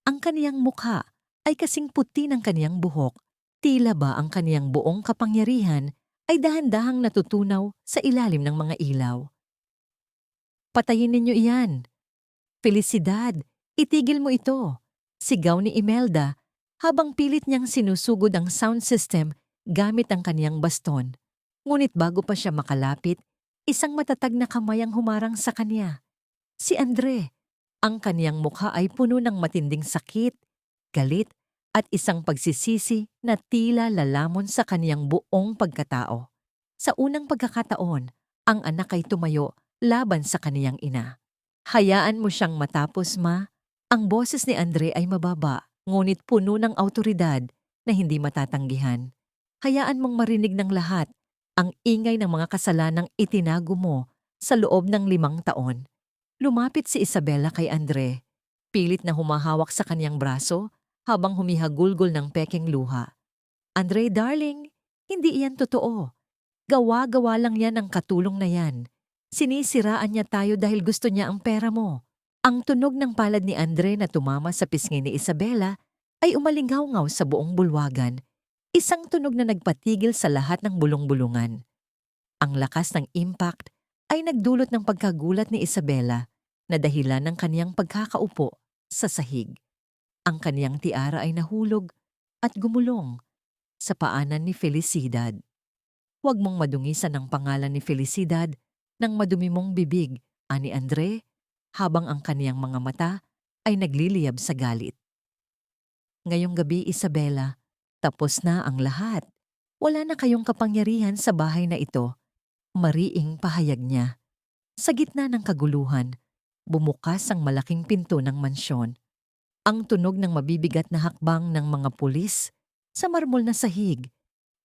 Ang kaniyang mukha ay kasing puti ng kaniyang buhok. Tila ba ang kaniyang buong kapangyarihan ay dahan-dahang natutunaw sa ilalim ng mga ilaw. Patayin ninyo iyan. Felicidad, itigil mo ito. Sigaw ni Imelda habang pilit niyang sinusugod ang sound system gamit ang kaniyang baston. Ngunit bago pa siya makalapit, isang matatag na kamay ang humarang sa kanya. Si Andre. Ang kaniyang mukha ay puno ng matinding sakit, galit, at isang pagsisisi na tila lalamon sa kaniyang buong pagkatao. Sa unang pagkakataon, ang anak ay tumayo laban sa kaniyang ina. Hayaan mo siyang matapos, ma. Ang boses ni Andre ay mababa, ngunit puno ng awtoridad na hindi matatanggihan. Hayaan mong marinig ng lahat ang ingay ng mga kasalanang itinago mo sa loob ng 5 taon. Lumapit si Isabela kay Andre, pilit na humahawak sa kaniyang braso habang humihagulgol ng pekeng luha. Andre, darling, hindi iyan totoo. Gawa-gawa lang yan ang katulong na yan. Sinisiraan niya tayo dahil gusto niya ang pera mo. Ang tunog ng palad ni Andre na tumama sa pisngi ni Isabela ay umalingaw-ngaw sa buong bulwagan. Isang tunog na nagpatigil sa lahat ng bulong-bulungan. Ang lakas ng impact ay nagdulot ng pagkagulat ni Isabela na dahilan ng kaniyang pagkakaupo sa sahig. Ang kaniyang tiara ay nahulog at gumulong sa paanan ni Felicidad. Huwag mong madungisan ang pangalan ni Felicidad ng madumi mong bibig, ani Andre, habang ang kaniyang mga mata ay nagliliyab sa galit. Ngayong gabi, Isabela, tapos na ang lahat. Wala na kayong kapangyarihan sa bahay na ito. Mariing pahayag niya. Sa gitna ng kaguluhan, bumukas ang malaking pinto ng mansyon. Ang tunog ng mabibigat na hakbang ng mga pulis sa marmol na sahig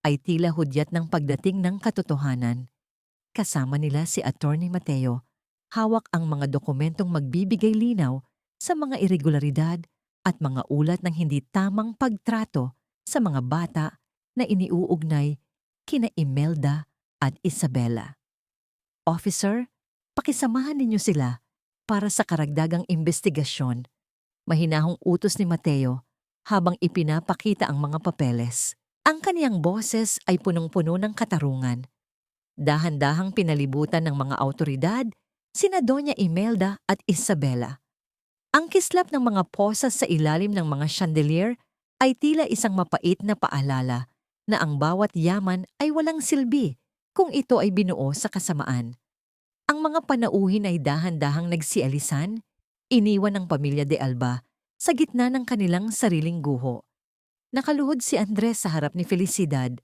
ay tila hudyat ng pagdating ng katotohanan. Kasama nila si Attorney Mateo, hawak ang mga dokumentong magbibigay linaw sa mga irregularidad at mga ulat ng hindi tamang pagtrato sa mga bata na iniuugnay kina Imelda at Isabela. Officer, Pakisamahan ninyo sila para sa karagdagang investigasyon. Mahinahong utos ni Mateo habang ipinapakita ang mga papeles. Ang kaniyang boses ay punong-puno ng katarungan. Dahan-dahang pinalibutan ng mga awtoridad sina Doña Imelda at Isabela. Ang kislap ng mga posas sa ilalim ng mga chandelier ay tila isang mapait na paalala na ang bawat yaman ay walang silbi kung ito ay binuo sa kasamaan. Ang mga panauhin ay dahan-dahang nagsialisan, iniwan ng pamilya de Alba sa gitna ng kanilang sariling guho. Nakaluhod si Andres sa harap ni Felicidad.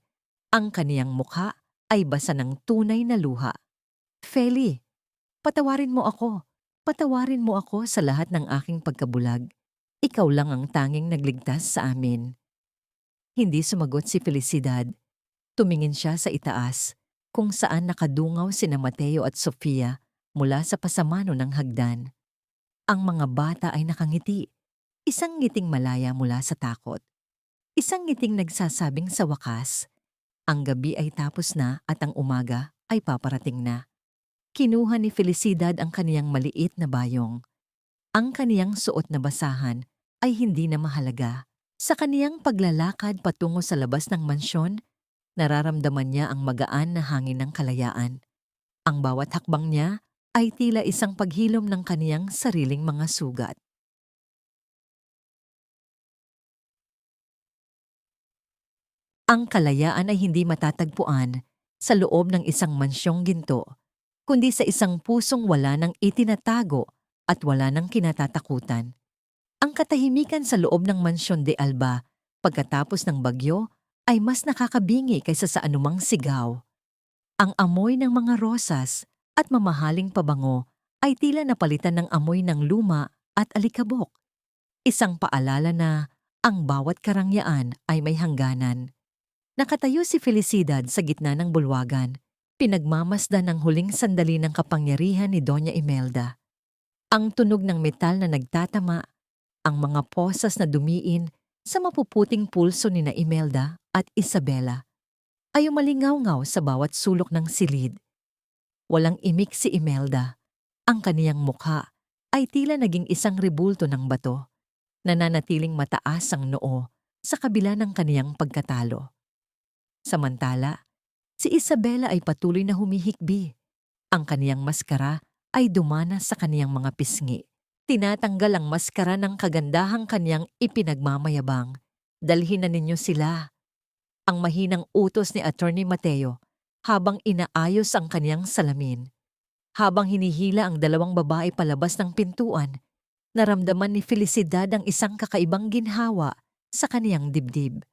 Ang kaniyang mukha ay basa ng tunay na luha. Feli, patawarin mo ako. Patawarin mo ako sa lahat ng aking pagkabulag. Ikaw lang ang tanging nagligtas sa amin. Hindi sumagot si Felicidad. Tumingin siya sa itaas, kung saan nakadungaw sina Mateo at Sofia mula sa pasamano ng hagdan. Ang mga bata ay nakangiti, isang ngiting malaya mula sa takot. Isang ngiting nagsasabing sa wakas, ang gabi ay tapos na at ang umaga ay paparating na. Kinuha ni Felicidad ang kaniyang maliit na bayong. Ang kaniyang suot na basahan ay hindi na mahalaga. Sa kaniyang paglalakad patungo sa labas ng mansyon, nararamdaman niya ang magaan na hangin ng kalayaan. Ang bawat hakbang niya ay tila isang paghilom ng kaniyang sariling mga sugat. Ang kalayaan ay hindi matatagpuan sa loob ng isang mansyong ginto, kundi sa isang pusong wala ng itinatago at wala ng kinatatakutan. Ang katahimikan sa loob ng mansyon de Alba pagkatapos ng bagyo ay mas nakakabingi kaysa sa anumang sigaw. Ang amoy ng mga rosas at mamahaling pabango ay tila napalitan ng amoy ng luma at alikabok. Isang paalala na ang bawat karangyaan ay may hangganan. Nakatayo si Felicidad sa gitna ng bulwagan, pinagmamasdan ng huling sandali ng kapangyarihan ni Doña Imelda. Ang tunog ng metal na nagtatama, ang mga posas na dumiin sa mapuputing pulso ni na Imelda at Isabela ay umalingaw-ngaw sa bawat sulok ng silid. Walang imik si Imelda. Ang kaniyang mukha ay tila naging isang rebulto ng bato, nananatiling mataas ang noo sa kabila ng kaniyang pagkatalo. Samantala, si Isabela ay patuloy na humihikbi. Ang kaniyang maskara ay dumana sa kaniyang mga pisngi. Tinatanggal ang maskara ng kagandahang kaniyang ipinagmamayabang. Dalhin na ninyo sila. Ang mahinang utos ni Attorney Mateo habang inaayos ang kaniyang salamin. Habang hinihila ang dalawang babae palabas ng pintuan, naramdaman ni Felicidad ang isang kakaibang ginhawa sa kaniyang dibdib.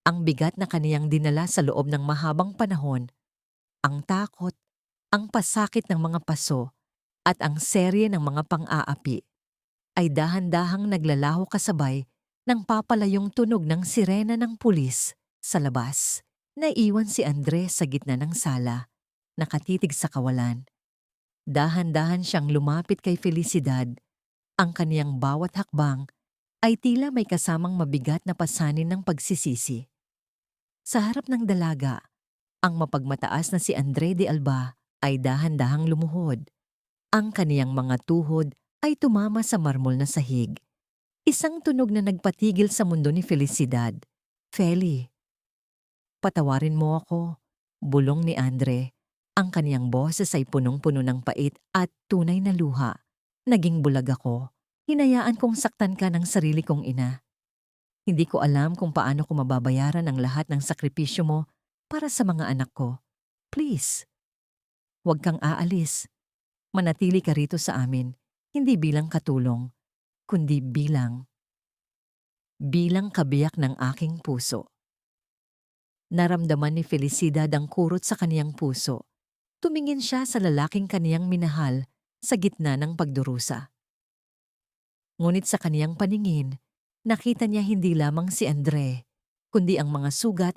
Ang bigat na kaniyang dinala sa loob ng mahabang panahon, ang takot, ang pasakit ng mga paso, at ang serye ng mga pang-aapi, ay dahan-dahang naglalaho kasabay ng papalayong tunog ng sirena ng pulis sa labas. Naiwan si Andres sa gitna ng sala, nakatitig sa kawalan. Dahan-dahan siyang lumapit kay Felicidad. Ang kaniyang bawat hakbang ay tila may kasamang mabigat na pasanin ng pagsisisi. Sa harap ng dalaga, ang mapagmataas na si Andre de Alba ay dahan-dahang lumuhod. Ang kaniyang mga tuhod ay tumama sa marmol na sahig. Isang tunog na nagpatigil sa mundo ni Felicidad. Feli, patawarin mo ako, bulong ni Andre. Ang kaniyang boses ay punong-puno ng pait at tunay na luha. Naging bulag ako. Hinayaan kong saktan ka ng sarili kong ina. Hindi ko alam kung paano ko mababayaran ang lahat ng sakripisyo mo para sa mga anak ko. Please, huwag kang aalis. Manatili ka rito sa amin, hindi bilang katulong, kundi bilang kabiyak ng aking puso. Naramdaman ni Felicidad ang kurot sa kaniyang puso. Tumingin siya sa lalaking kaniyang minahal sa gitna ng pagdurusa. Ngunit sa kaniyang paningin, nakita niya hindi lamang si Andre, kundi ang mga sugat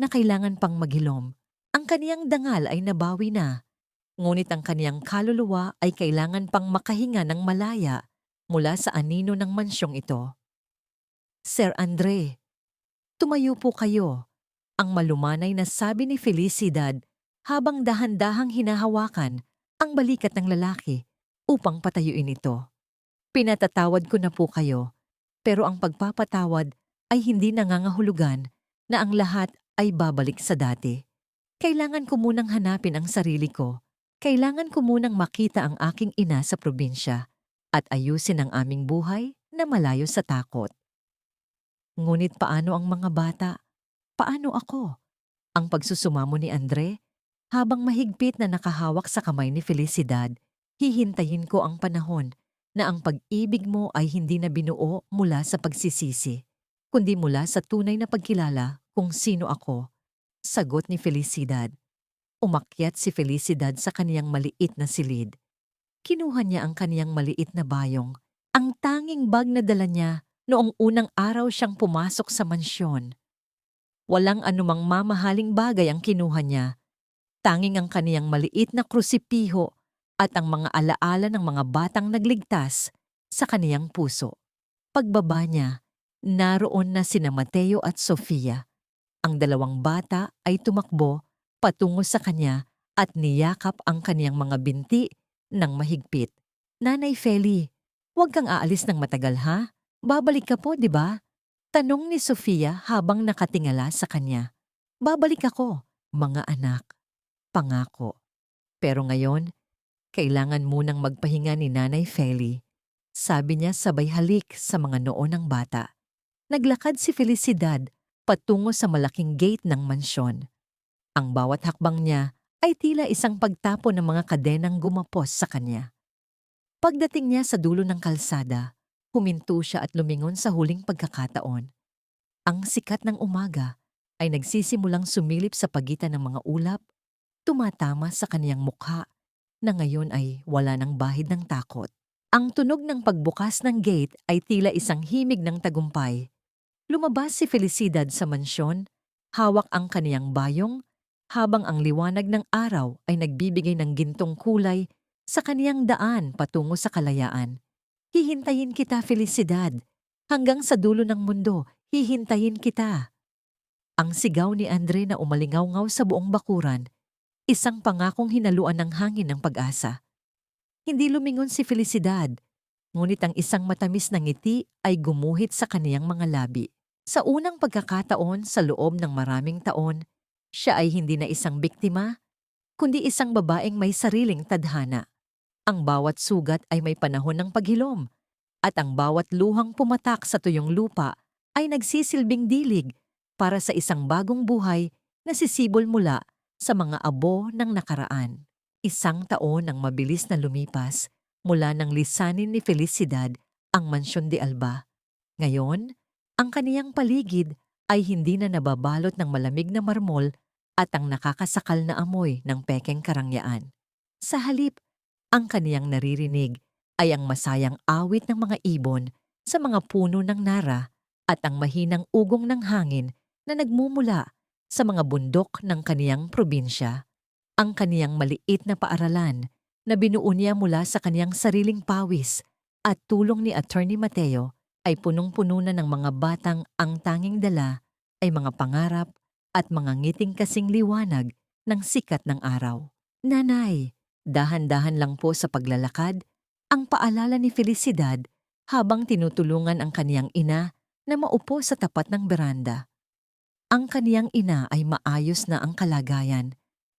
na kailangan pang maghilom. Ang kaniyang dangal ay nabawi na, ngunit ang kaniyang kaluluwa ay kailangan pang makahinga ng malaya mula sa anino ng mansyong ito. Sir Andre, tumayo po kayo, ang malumanay na sabi ni Felicidad habang dahan-dahang hinahawakan ang balikat ng lalaki upang patayuin ito. Pinatatawad ko na po kayo, pero ang pagpapatawad ay hindi nangangahulugan na ang lahat ay babalik sa dati. Kailangan ko munang hanapin ang sarili ko. Kailangan ko munang makita ang aking ina sa probinsya at ayusin ang aming buhay na malayo sa takot. Ngunit paano ang mga bata? Paano ako? Ang pagsusumamo ni Andre, habang mahigpit na nakahawak sa kamay ni Felicidad, hihintayin ko ang panahon na ang pag-ibig mo ay hindi na binuo mula sa pagsisisi, kundi mula sa tunay na pagkilala kung sino ako. Sagot ni Felicidad. Umakyat si Felicidad sa kaniyang maliit na silid. Kinuha niya ang kaniyang maliit na bayong, ang tanging bag na dala niya noong unang araw siyang pumasok sa mansyon. Walang anumang mamahaling bagay ang kinuha niya. Tanging ang kaniyang maliit na krusipiho at ang mga alaala ng mga batang nagligtas sa kaniyang puso. Pagbaba niya, naroon na sina Mateo at Sofia. Ang dalawang bata ay tumakbo patungo sa kanya at niyakap ang kaniyang mga binti ng mahigpit. Nanay Feli, huwag kang aalis ng matagal ha? Babalik ka po, di ba? Tanong ni Sofia habang nakatingala sa kanya. Babalik ako, mga anak. Pangako. Pero ngayon, kailangan munang magpahinga ni Nanay Feli. Sabi niya sabay halik sa mga noo ng bata. Naglakad si Felicidad patungo sa malaking gate ng mansyon. Ang bawat hakbang niya ay tila isang pagtapo ng mga kadenang gumapos sa kanya. Pagdating niya sa dulo ng kalsada, huminto siya at lumingon sa huling pagkakataon. Ang sikat ng umaga ay nagsisimulang sumilip sa pagitan ng mga ulap, tumatama sa kaniyang mukha na ngayon ay wala ng bahid ng takot. Ang tunog ng pagbukas ng gate ay tila isang himig ng tagumpay. Lumabas si Felicidad sa mansyon, hawak ang kaniyang bayong, habang ang liwanag ng araw ay nagbibigay ng gintong kulay sa kaniyang daan patungo sa kalayaan. Hihintayin kita, Felicidad. Hanggang sa dulo ng mundo, hihintayin kita. Ang sigaw ni Andre na umalingaw-ngaw sa buong bakuran, isang pangakong hinaluan ng hangin ng pag-asa. Hindi lumingon si Felicidad, ngunit ang isang matamis na ngiti ay gumuhit sa kaniyang mga labi. Sa unang pagkakataon sa loob ng maraming taon, siya ay hindi na isang biktima, kundi isang babaeng may sariling tadhana. Ang bawat sugat ay may panahon ng paghilom, at ang bawat luhang pumatak sa tuyong lupa ay nagsisilbing dilig para sa isang bagong buhay na sisibol mula sa mga abo ng nakaraan. Isang taon ang mabilis na lumipas mula nang lisanin ni Felicidad ang Mansyon de Alba. Ngayon, ang kaniyang paligid ay hindi na nababalot ng malamig na marmol at ang nakakasakal na amoy ng pekeng karangyaan. Sa halip, ang kaniyang naririnig ay ang masayang awit ng mga ibon sa mga puno ng nara at ang mahinang ugong ng hangin na nagmumula sa mga bundok ng kaniyang probinsya. Ang kaniyang maliit na paaralan na binuo niya mula sa kaniyang sariling pawis at tulong ni Attorney Mateo ay punong-puno na ng mga batang ang tanging dala ay mga pangarap at mga ngiting kasing liwanag ng sikat ng araw. Nanay, dahan-dahan lang po sa paglalakad, ang paalala ni Felicidad habang tinutulungan ang kaniyang ina na maupo sa tapat ng beranda. Ang kaniyang ina ay maayos na ang kalagayan.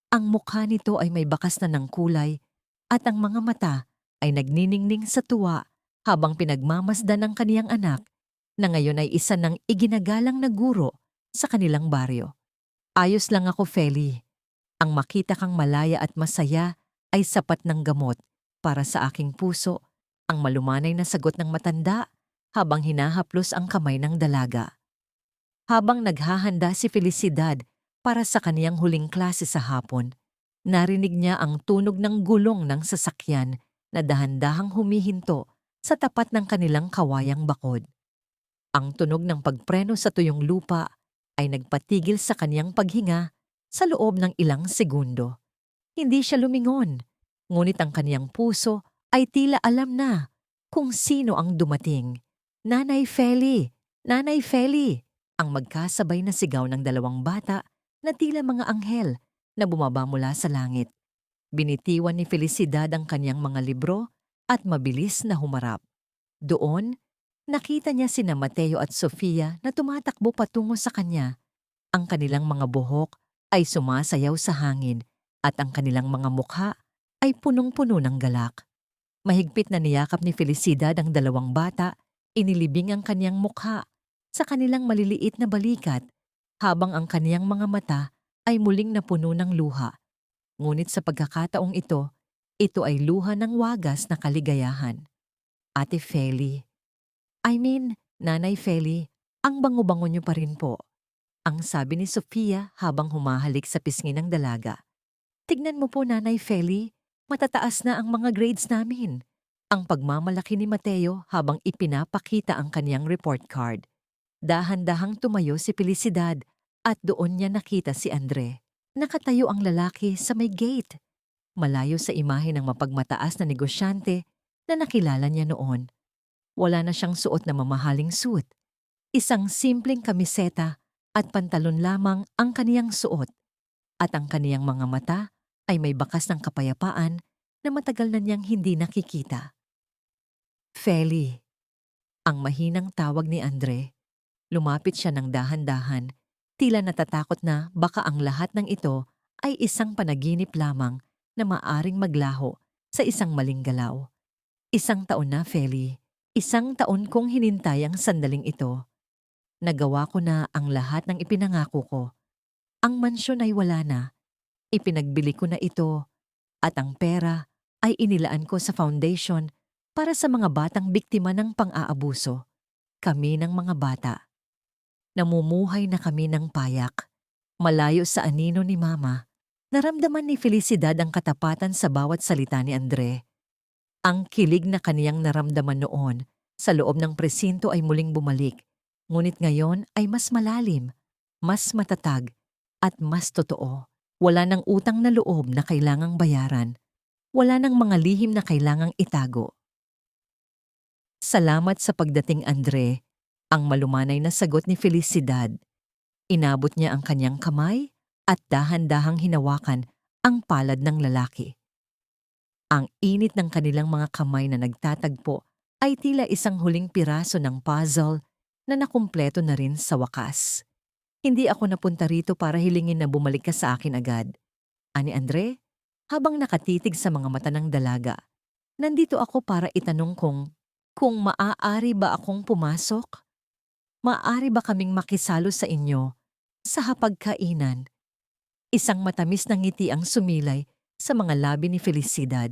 Ang mukha nito ay may bakas na ng kulay at ang mga mata ay nagniningning sa tuwa habang pinagmamasdan ng kaniyang anak na ngayon ay isa ng iginagalang na guro sa kanilang baryo. Ayos lang ako, Feli. Ang makita kang malaya at masaya ay sapat ng gamot para sa aking puso, ang malumanay na sagot ng matanda habang hinahaplos ang kamay ng dalaga. Habang naghahanda si Felicidad para sa kaniyang huling klase sa hapon, narinig niya ang tunog ng gulong ng sasakyan na dahan-dahang humihinto sa tapat ng kanilang kawayang bakod. Ang tunog ng pagpreno sa tuyong lupa ay nagpatigil sa kaniyang paghinga sa loob ng ilang segundo. Hindi siya lumingon, ngunit ang kaniyang puso ay tila alam na kung sino ang dumating. Nanay Feli! Nanay Feli! Ang magkasabay na sigaw ng dalawang bata na tila mga anghel na bumaba mula sa langit. Binitiwan ni Felicidad ang kanyang mga libro at mabilis na humarap. Doon, nakita niya sina Mateo at Sofia na tumatakbo patungo sa kanya. Ang kanilang mga buhok ay sumasayaw sa hangin at ang kanilang mga mukha ay punong-puno ng galak. Mahigpit na niyakap ni Felicidad ang dalawang bata, inilibing ang kanyang mukha sa kanilang maliliit na balikat habang ang kaniyang mga mata ay muling napuno ng luha. Ngunit sa pagkakataong ito ay luha ng wagas na kaligayahan. Ate Feli, Nanay Feli, ang bango-bango niyo pa rin po. Ang sabi ni Sofia habang humahalik sa pisngi ng dalaga. Tignan mo po, Nanay Feli, matataas na ang mga grades namin. Ang pagmamalaki ni Mateo habang ipinapakita ang kanyang report card. Dahan-dahang tumayo si Felicidad at doon niya nakita si Andre. Nakatayo ang lalaki sa may gate, malayo sa imahe ng mapagmataas na negosyante na nakilala niya noon. Wala na siyang suot na mamahaling suit. Isang simpleng kamiseta at pantalon lamang ang kaniyang suot. At ang kaniyang mga mata ay may bakas ng kapayapaan na matagal na niyang hindi nakikita. Feli, ang mahinang tawag ni Andre. Lumapit siya ng dahan-dahan, tila natatakot na baka ang lahat ng ito ay isang panaginip lamang na maaring maglaho sa isang maling galaw. 1 taon na, Feli. 1 taon kong hinintay ang sandaling ito. Nagawa ko na ang lahat ng ipinangako ko. Ang mansyon ay wala na. Ipinagbili ko na ito at ang pera ay inilaan ko sa foundation para sa mga batang biktima ng pang-aabuso. Kami ng mga bata. Namumuhay na kami ng payak. Malayo sa anino ni Mama. Naramdaman ni Felicidad ang katapatan sa bawat salita ni Andre. Ang kilig na kaniyang naramdaman noon sa loob ng presinto ay muling bumalik. Ngunit ngayon ay mas malalim, mas matatag, at mas totoo. Wala ng utang na loob na kailangang bayaran. Wala ng mga lihim na kailangang itago. Salamat sa pagdating, Andre, ang malumanay na sagot ni Felicidad. Inabot niya ang kanyang kamay at dahan-dahang hinawakan ang palad ng lalaki. Ang init ng kanilang mga kamay na nagtatagpo ay tila isang huling piraso ng puzzle na nakumpleto na rin sa wakas. Hindi ako napunta rito para hilingin na bumalik ka sa akin agad. Ani Andre, habang nakatitig sa mga mata ng dalaga, nandito ako para itanong kung maaari ba akong pumasok? Maaari ba kaming makisalo sa inyo sa hapagkainan? Isang matamis na ngiti ang sumilay sa mga labi ni Felicidad.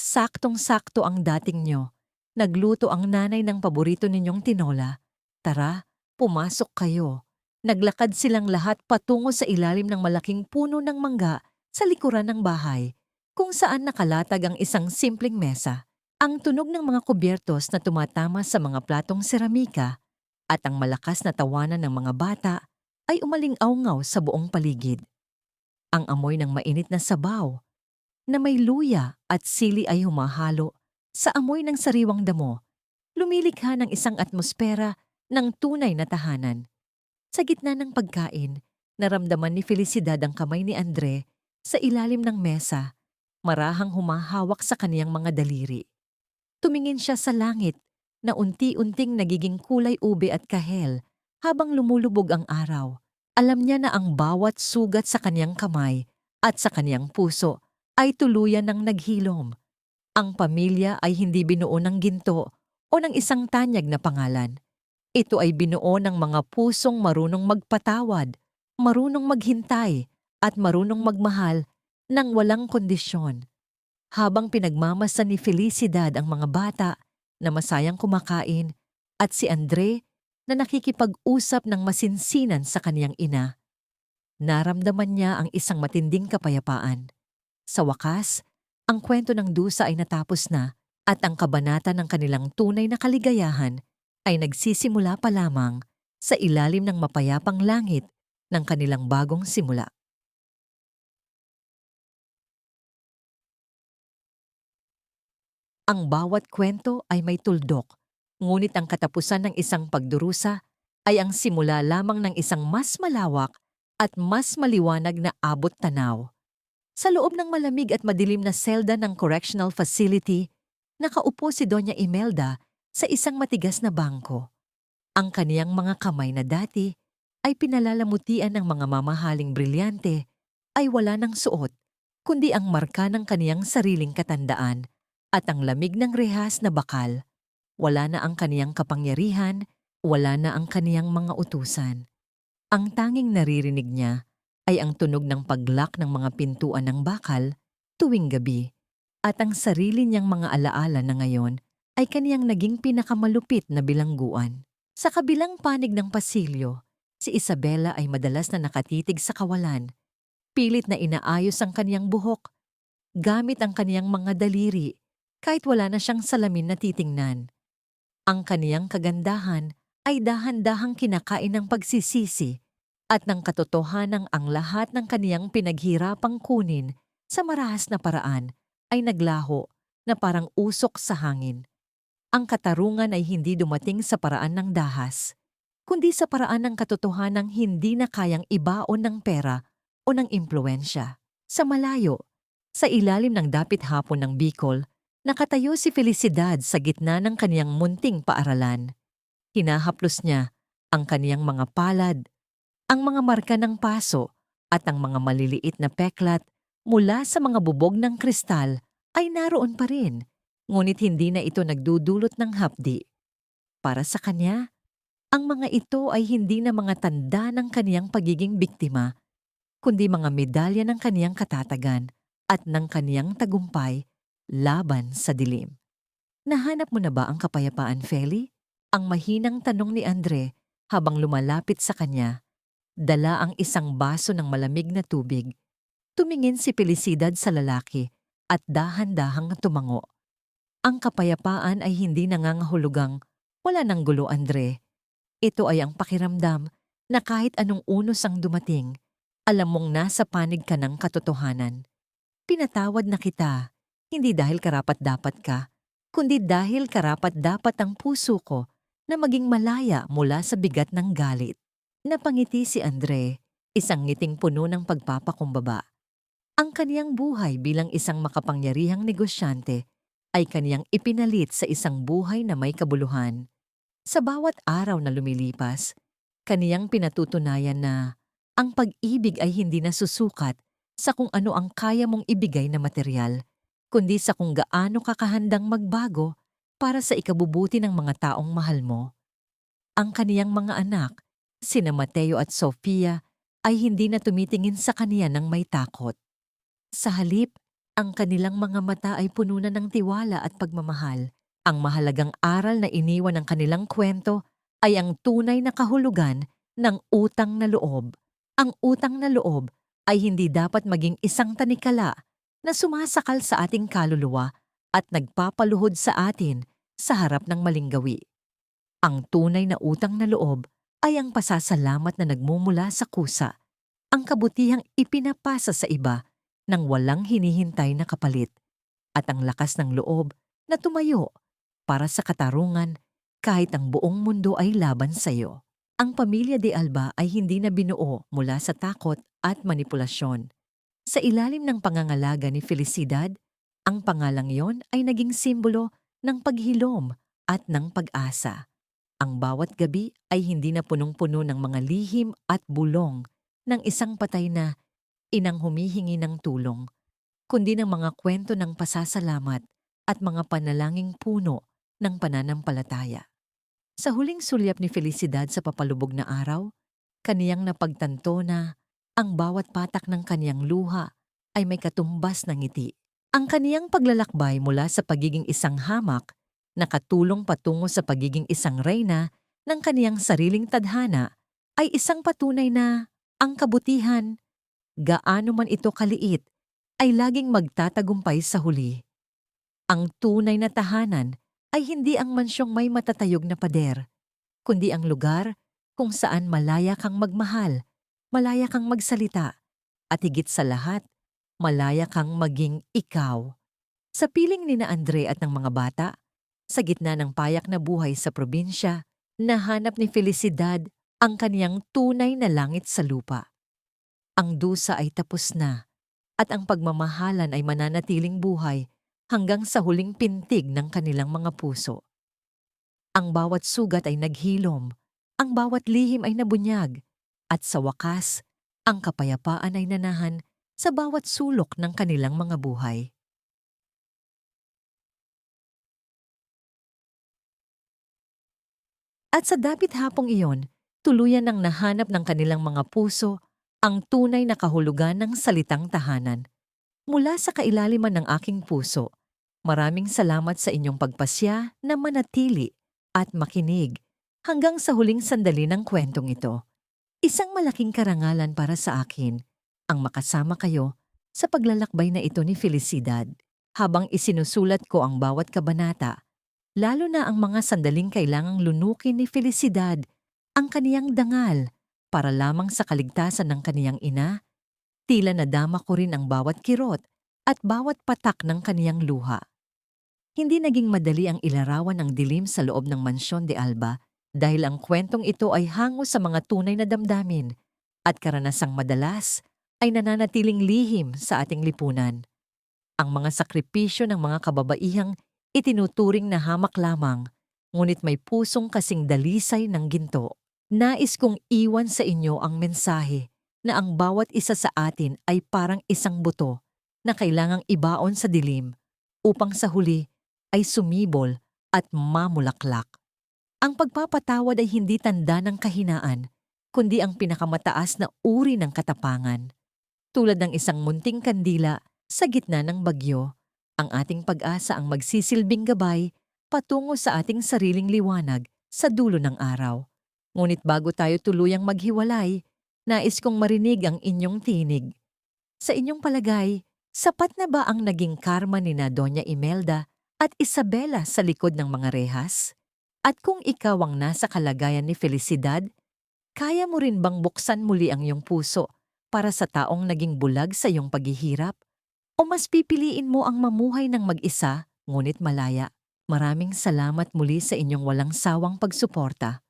Saktong-sakto ang dating nyo. Nagluto ang nanay ng paborito ninyong tinola. Tara, pumasok kayo. Naglakad silang lahat patungo sa ilalim ng malaking puno ng mangga sa likuran ng bahay, kung saan nakalatag ang isang simpleng mesa. Ang tunog ng mga kubyertos na tumatama sa mga platong seramika at ang malakas na tawanan ng mga bata ay umaling-awngaw sa buong paligid. Ang amoy ng mainit na sabaw na may luya at sili ay humahalo sa amoy ng sariwang damo, lumilikha ng isang atmosfera ng tunay na tahanan. Sa gitna ng pagkain, naramdaman ni Felicidad ang kamay ni Andre sa ilalim ng mesa, marahang humahawak sa kaniyang mga daliri. Tumingin siya sa langit na unti-unting nagiging kulay ube at kahel habang lumulubog ang araw. Alam niya na ang bawat sugat sa kaniyang kamay at sa kaniyang puso ay tuluyan ng naghilom. Ang pamilya ay hindi binuo ng ginto o ng isang tanyag na pangalan. Ito ay binuo ng mga pusong marunong magpatawad, marunong maghintay, at marunong magmahal ng walang kondisyon. Habang pinagmamasan ni Felicidad ang mga bata na masayang kumakain at si Andre na nakikipag-usap ng masinsinan sa kaniyang ina, naramdaman niya ang isang matinding kapayapaan. Sa wakas, ang kwento ng dusa ay natapos na at ang kabanata ng kanilang tunay na kaligayahan ay nagsisimula pa lamang sa ilalim ng mapayapang langit ng kanilang bagong simula. Ang bawat kwento ay may tuldok, ngunit ang katapusan ng isang pagdurusa ay ang simula lamang ng isang mas malawak at mas maliwanag na abot tanaw. Sa loob ng malamig at madilim na selda ng correctional facility, nakaupo si Doña Imelda sa isang matigas na bangko. Ang kaniyang mga kamay na dati ay pinalalamutian ng mga mamahaling brilyante ay wala ng suot, kundi ang marka ng kaniyang sariling katandaan at ang lamig ng rehas na bakal. Wala na ang kaniyang kapangyarihan, wala na ang kaniyang mga utusan. Ang tanging naririnig niya ay ang tunog ng paglock ng mga pintuan ng bakal tuwing gabi at ang sarili niyang mga alaala na ngayon ay kaniyang naging pinakamalupit na bilangguan. Sa kabilang panig ng pasilyo, si Isabela ay madalas na nakatitig sa kawalan, pilit na inaayos ang kaniyang buhok, gamit ang kaniyang mga daliri kahit wala na siyang salamin na titingnan. Ang kaniyang kagandahan ay dahan-dahang kinakain ng pagsisisi at ng katotohanang ang lahat ng kaniyang pinaghirapang kunin sa marahas na paraan ay naglaho na parang usok sa hangin. Ang katarungan ay hindi dumating sa paraan ng dahas, kundi sa paraan ng katotohanang hindi na kayang ibaon ng pera o ng impluensya. Sa malayo, sa ilalim ng dapit hapon ng Bicol, nakatayo si Felicidad sa gitna ng kaniyang munting paaralan. Hinahaplos niya ang kaniyang mga palad, ang mga marka ng paso at ang mga maliliit na peklat mula sa mga bubog ng kristal ay naroon pa rin, ngunit hindi na ito nagdudulot ng hapdi. Para sa kanya, ang mga ito ay hindi na mga tanda ng kaniyang pagiging biktima, kundi mga medalya ng kaniyang katatagan at ng kaniyang tagumpay laban sa dilim. Nahanap mo na ba ang kapayapaan, Feli? Ang mahinang tanong ni Andre habang lumalapit sa kanya. Dala ang isang baso ng malamig na tubig. Tumingin si Felicidad sa lalaki at dahan-dahang tumango. Ang kapayapaan ay hindi nangangahulugang wala ng gulo, Andre. Ito ay ang pakiramdam na kahit anong unos ang dumating, alam mong nasa panig ka ng katotohanan. Pinatawad na kita, hindi dahil karapat-dapat ka, kundi dahil karapat-dapat ang puso ko na maging malaya mula sa bigat ng galit. Napangiti si Andre, isang ngiting puno ng pagpapakumbaba. Ang kaniyang buhay bilang isang makapangyarihang negosyante ay kaniyang ipinalit sa isang buhay na may kabuluhan. Sa bawat araw na lumilipas, kaniyang pinatutunayan na ang pag-ibig ay hindi nasusukat sa kung ano ang kaya mong ibigay na material, kundi sa kung gaano ka kahandang magbago para sa ikabubuti ng mga taong mahal mo. Ang kaniyang mga anak, sina Mateo at Sofia, ay hindi na tumitingin sa kaniya ng may takot. Sa halip, ang kanilang mga mata ay puno na ng tiwala at pagmamahal. Ang mahalagang aral na iniwan ng kanilang kwento ay ang tunay na kahulugan ng utang na loob. Ang utang na loob ay hindi dapat maging isang tanikala na sumasakal sa ating kaluluwa at nagpapaluhod sa atin sa harap ng maling gawi. Ang tunay na utang na loob ay ang pasasalamat na nagmumula sa kusa, ang kabutihang ipinapasa sa iba nang walang hinihintay na kapalit, at ang lakas ng loob na tumayo para sa katarungan kahit ang buong mundo ay laban sa iyo. Ang pamilya de Alba ay hindi na binuo mula sa takot at manipulasyon. Sa ilalim ng pangangalaga ni Felicidad, ang pangalang yon ay naging simbolo ng paghilom at ng pag-asa. Ang bawat gabi ay hindi na punong-puno ng mga lihim at bulong ng isang patay na inang humihingi ng tulong, kundi ng mga kwento ng pasasalamat at mga panalangin puno ng pananampalataya. Sa huling sulyap ni Felicidad sa papalubog na araw, kaniyang napagtanto na ang bawat patak ng kaniyang luha ay may katumbas ng ngiti. Ang kaniyang paglalakbay mula sa pagiging isang hamak, nakatulong patungo sa pagiging isang reyna ng kaniyang sariling tadhana, ay isang patunay na ang kabutihan, gaano man ito kaliit, ay laging magtatagumpay sa huli. Ang tunay na tahanan ay hindi ang mansyong may matatayog na pader, kundi ang lugar kung saan malaya kang magmahal, malaya kang magsalita, at higit sa lahat, malaya kang maging ikaw. Sa piling ni na Andre at ng mga bata, sa gitna ng payak na buhay sa probinsya, nahanap ni Felicidad ang kaniyang tunay na langit sa lupa. Ang dusa ay tapos na, at ang pagmamahalan ay mananatiling buhay hanggang sa huling pintig ng kanilang mga puso. Ang bawat sugat ay naghilom, ang bawat lihim ay nabunyag, at sa wakas, ang kapayapaan ay nanahan sa bawat sulok ng kanilang mga buhay. At sa dapit hapong iyon, tuluyan ng nahanap ng kanilang mga puso ang tunay na kahulugan ng salitang tahanan. Mula sa kailaliman ng aking puso, maraming salamat sa inyong pagpasya na manatili at makinig hanggang sa huling sandali ng kwentong ito. Isang malaking karangalan para sa akin ang makasama kayo sa paglalakbay na ito ni Felicidad habang isinusulat ko ang bawat kabanata, lalo na ang mga sandaling kailangang lunukin ni Felicidad ang kaniyang dangal para lamang sa kaligtasan ng kaniyang ina. Tila nadama ko rin ang bawat kirot at bawat patak ng kaniyang luha. Hindi naging madali ang ilarawan ng dilim sa loob ng Mansyon de Alba dahil ang kwentong ito ay hango sa mga tunay na damdamin at karanasang madalas ay nananatiling lihim sa ating lipunan. Ang mga sakripisyo ng mga kababaihang itinuturing na hamak lamang, ngunit may pusong kasing dalisay ng ginto. Nais kong iwan sa inyo ang mensahe na ang bawat isa sa atin ay parang isang buto na kailangang ibaon sa dilim upang sa huli ay sumibol at mamulaklak. Ang pagpapatawad ay hindi tanda ng kahinaan, kundi ang pinakamataas na uri ng katapangan. Tulad ng isang munting kandila sa gitna ng bagyo, ang ating pag-asa ang magsisilbing gabay patungo sa ating sariling liwanag sa dulo ng araw. Ngunit bago tayo tuluyang maghiwalay, nais kong marinig ang inyong tinig. Sa inyong palagay, sapat na ba ang naging karma ni na Doña Imelda at Isabela sa likod ng mga rehas? At kung ikaw ang nasa kalagayan ni Felicidad, kaya mo rin bang buksan muli ang iyong puso para sa taong naging bulag sa iyong paghihirap? O mas pipiliin mo ang mamuhay ng mag-isa, ngunit malaya? Maraming salamat muli sa inyong walang sawang pagsuporta.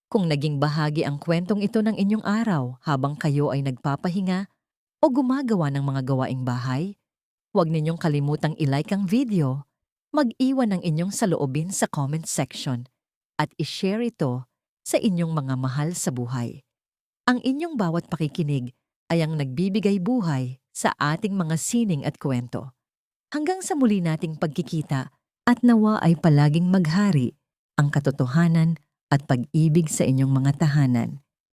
Kung naging bahagi ang kwentong ito ng inyong araw habang kayo ay nagpapahinga o gumagawa ng mga gawaing bahay, huwag ninyong kalimutang i-like ang video, mag-iwan ng inyong saloobin sa comment section, at i-share ito sa inyong mga mahal sa buhay. Ang inyong bawat pakikinig ay ang nagbibigay buhay sa ating mga sining at kwento. Hanggang sa muli nating pagkikita at nawa ay palaging maghari ang katotohanan at pag-ibig sa inyong mga tahanan.